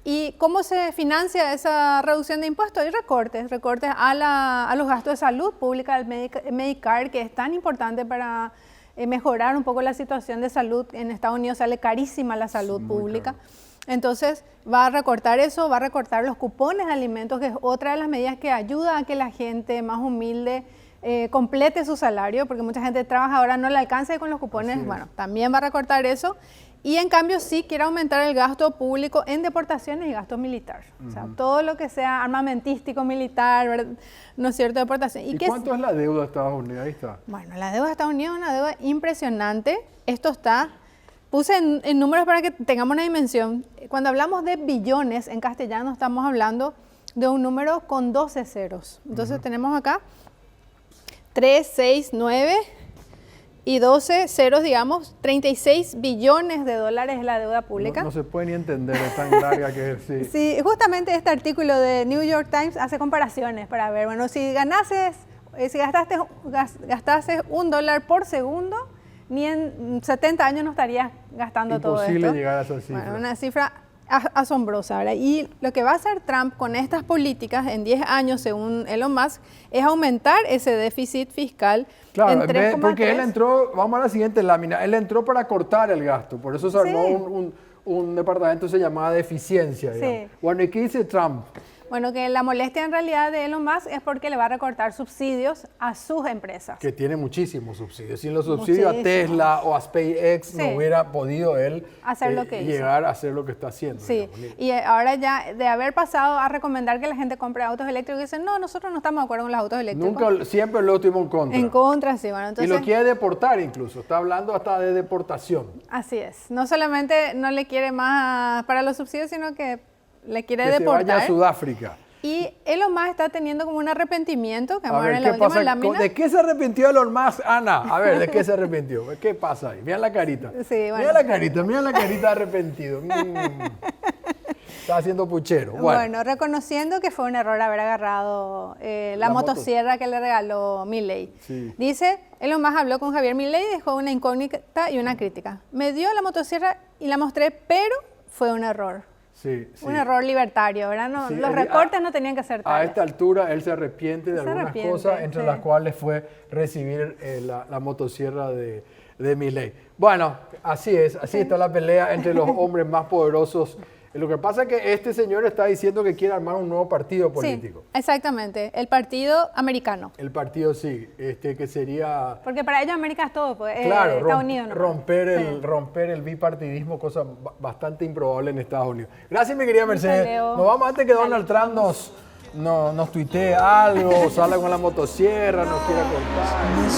¿Y cómo se financia esa reducción de impuestos? Hay recortes a los gastos de salud pública, al Medicare, que es tan importante para mejorar un poco la situación de salud. En Estados Unidos sale carísima la salud pública. Entonces va a recortar eso, va a recortar los cupones de alimentos, que es otra de las medidas que ayuda a que la gente más humilde complete su salario, porque mucha gente trabajadora no le alcanza y con los cupones, bueno, también va a recortar eso. Y en cambio sí quiere aumentar el gasto público en deportaciones y gastos militares. O sea, todo lo que sea armamentístico, militar, ¿verdad? ¿No es cierto? Deportación. ¿Y cuánto es la deuda de Estados Unidos? Ahí está. Bueno, la deuda de Estados Unidos es una deuda impresionante. Esto está, puse en números para que tengamos una dimensión. Cuando hablamos de billones, en castellano estamos hablando de un número con 12 ceros. Entonces tenemos acá 3, 6, 9... y 12 ceros, digamos, 36 billones de dólares es la deuda pública. No se puede ni entender, es tan larga que es. Sí. Sí, justamente este artículo de New York Times hace comparaciones para ver, bueno, si gastaste $1 por segundo, ni en 70 años no estarías gastando todo esto. Imposible llegar a esa cifra. Bueno, una cifra asombrosa, ¿verdad? Y lo que va a hacer Trump con estas políticas en 10 años, según Elon Musk, es aumentar ese déficit fiscal Claro, en 3,3. porque él entró, vamos a la siguiente lámina, él entró para cortar el gasto, por eso se armó Sí. un departamento que se llamaba de eficiencia. Digamos. Sí. Bueno, ¿y qué dice Trump? Bueno, que la molestia en realidad de Elon Musk es porque le va a recortar subsidios a sus empresas. Que tiene muchísimos subsidios. Sin los subsidios a Muchísimos. Tesla o a SpaceX Sí. no hubiera podido él Hacer lo que hizo. llegar a hacer lo que está haciendo. Sí, digamos. y ahora ya de haber pasado a recomendar que la gente compre autos eléctricos, dicen, no, nosotros no estamos de acuerdo con los autos eléctricos. Nunca, siempre lo estuvimos en contra. En contra, sí, bueno, Y entonces... lo quiere deportar incluso. Está hablando hasta de deportación. Así es. No solamente no le quiere más para los subsidios, sino que le quiere Que se deportar. vaya a Sudáfrica. Y Elon Musk está teniendo como un arrepentimiento, que A vamos a ver ver, en la ¿qué última pasa? lámina. ¿De qué se arrepintió Elon Musk, Ana? A ver, ¿de qué se arrepintió? ¿Qué pasa ahí? Mira la carita. Sí, bueno. Mira la carita de arrepentido. Está haciendo puchero. Bueno, reconociendo que fue un error haber agarrado la motosierra que le regaló Milei. Sí. Dice, Elon Musk habló con Javier Milei, dejó una incógnita y una crítica. Me dio la motosierra y la mostré, pero fue un error. Sí, sí. Un error libertario, ¿verdad? No, Sí, los él- recortes no tenían que ser A tales. esta altura él se arrepiente de Se algunas arrepiente, cosas, entre sí. las cuales fue recibir la motosierra de Milei. Bueno, así es, así está la pelea entre los hombres más poderosos. Lo que pasa es que este señor está diciendo que quiere armar un nuevo partido político. Sí, exactamente, el partido americano. El partido sí, que sería... Porque para ellos América es todo, pues, Claro, Estados Unidos. ¿No? romper el bipartidismo, cosa bastante improbable en Estados Unidos. Gracias, mi querida Mercedes. Leo. Nos vamos antes que Donald Trump nos tuitee algo, salga con la motosierra, nos quiera cortar.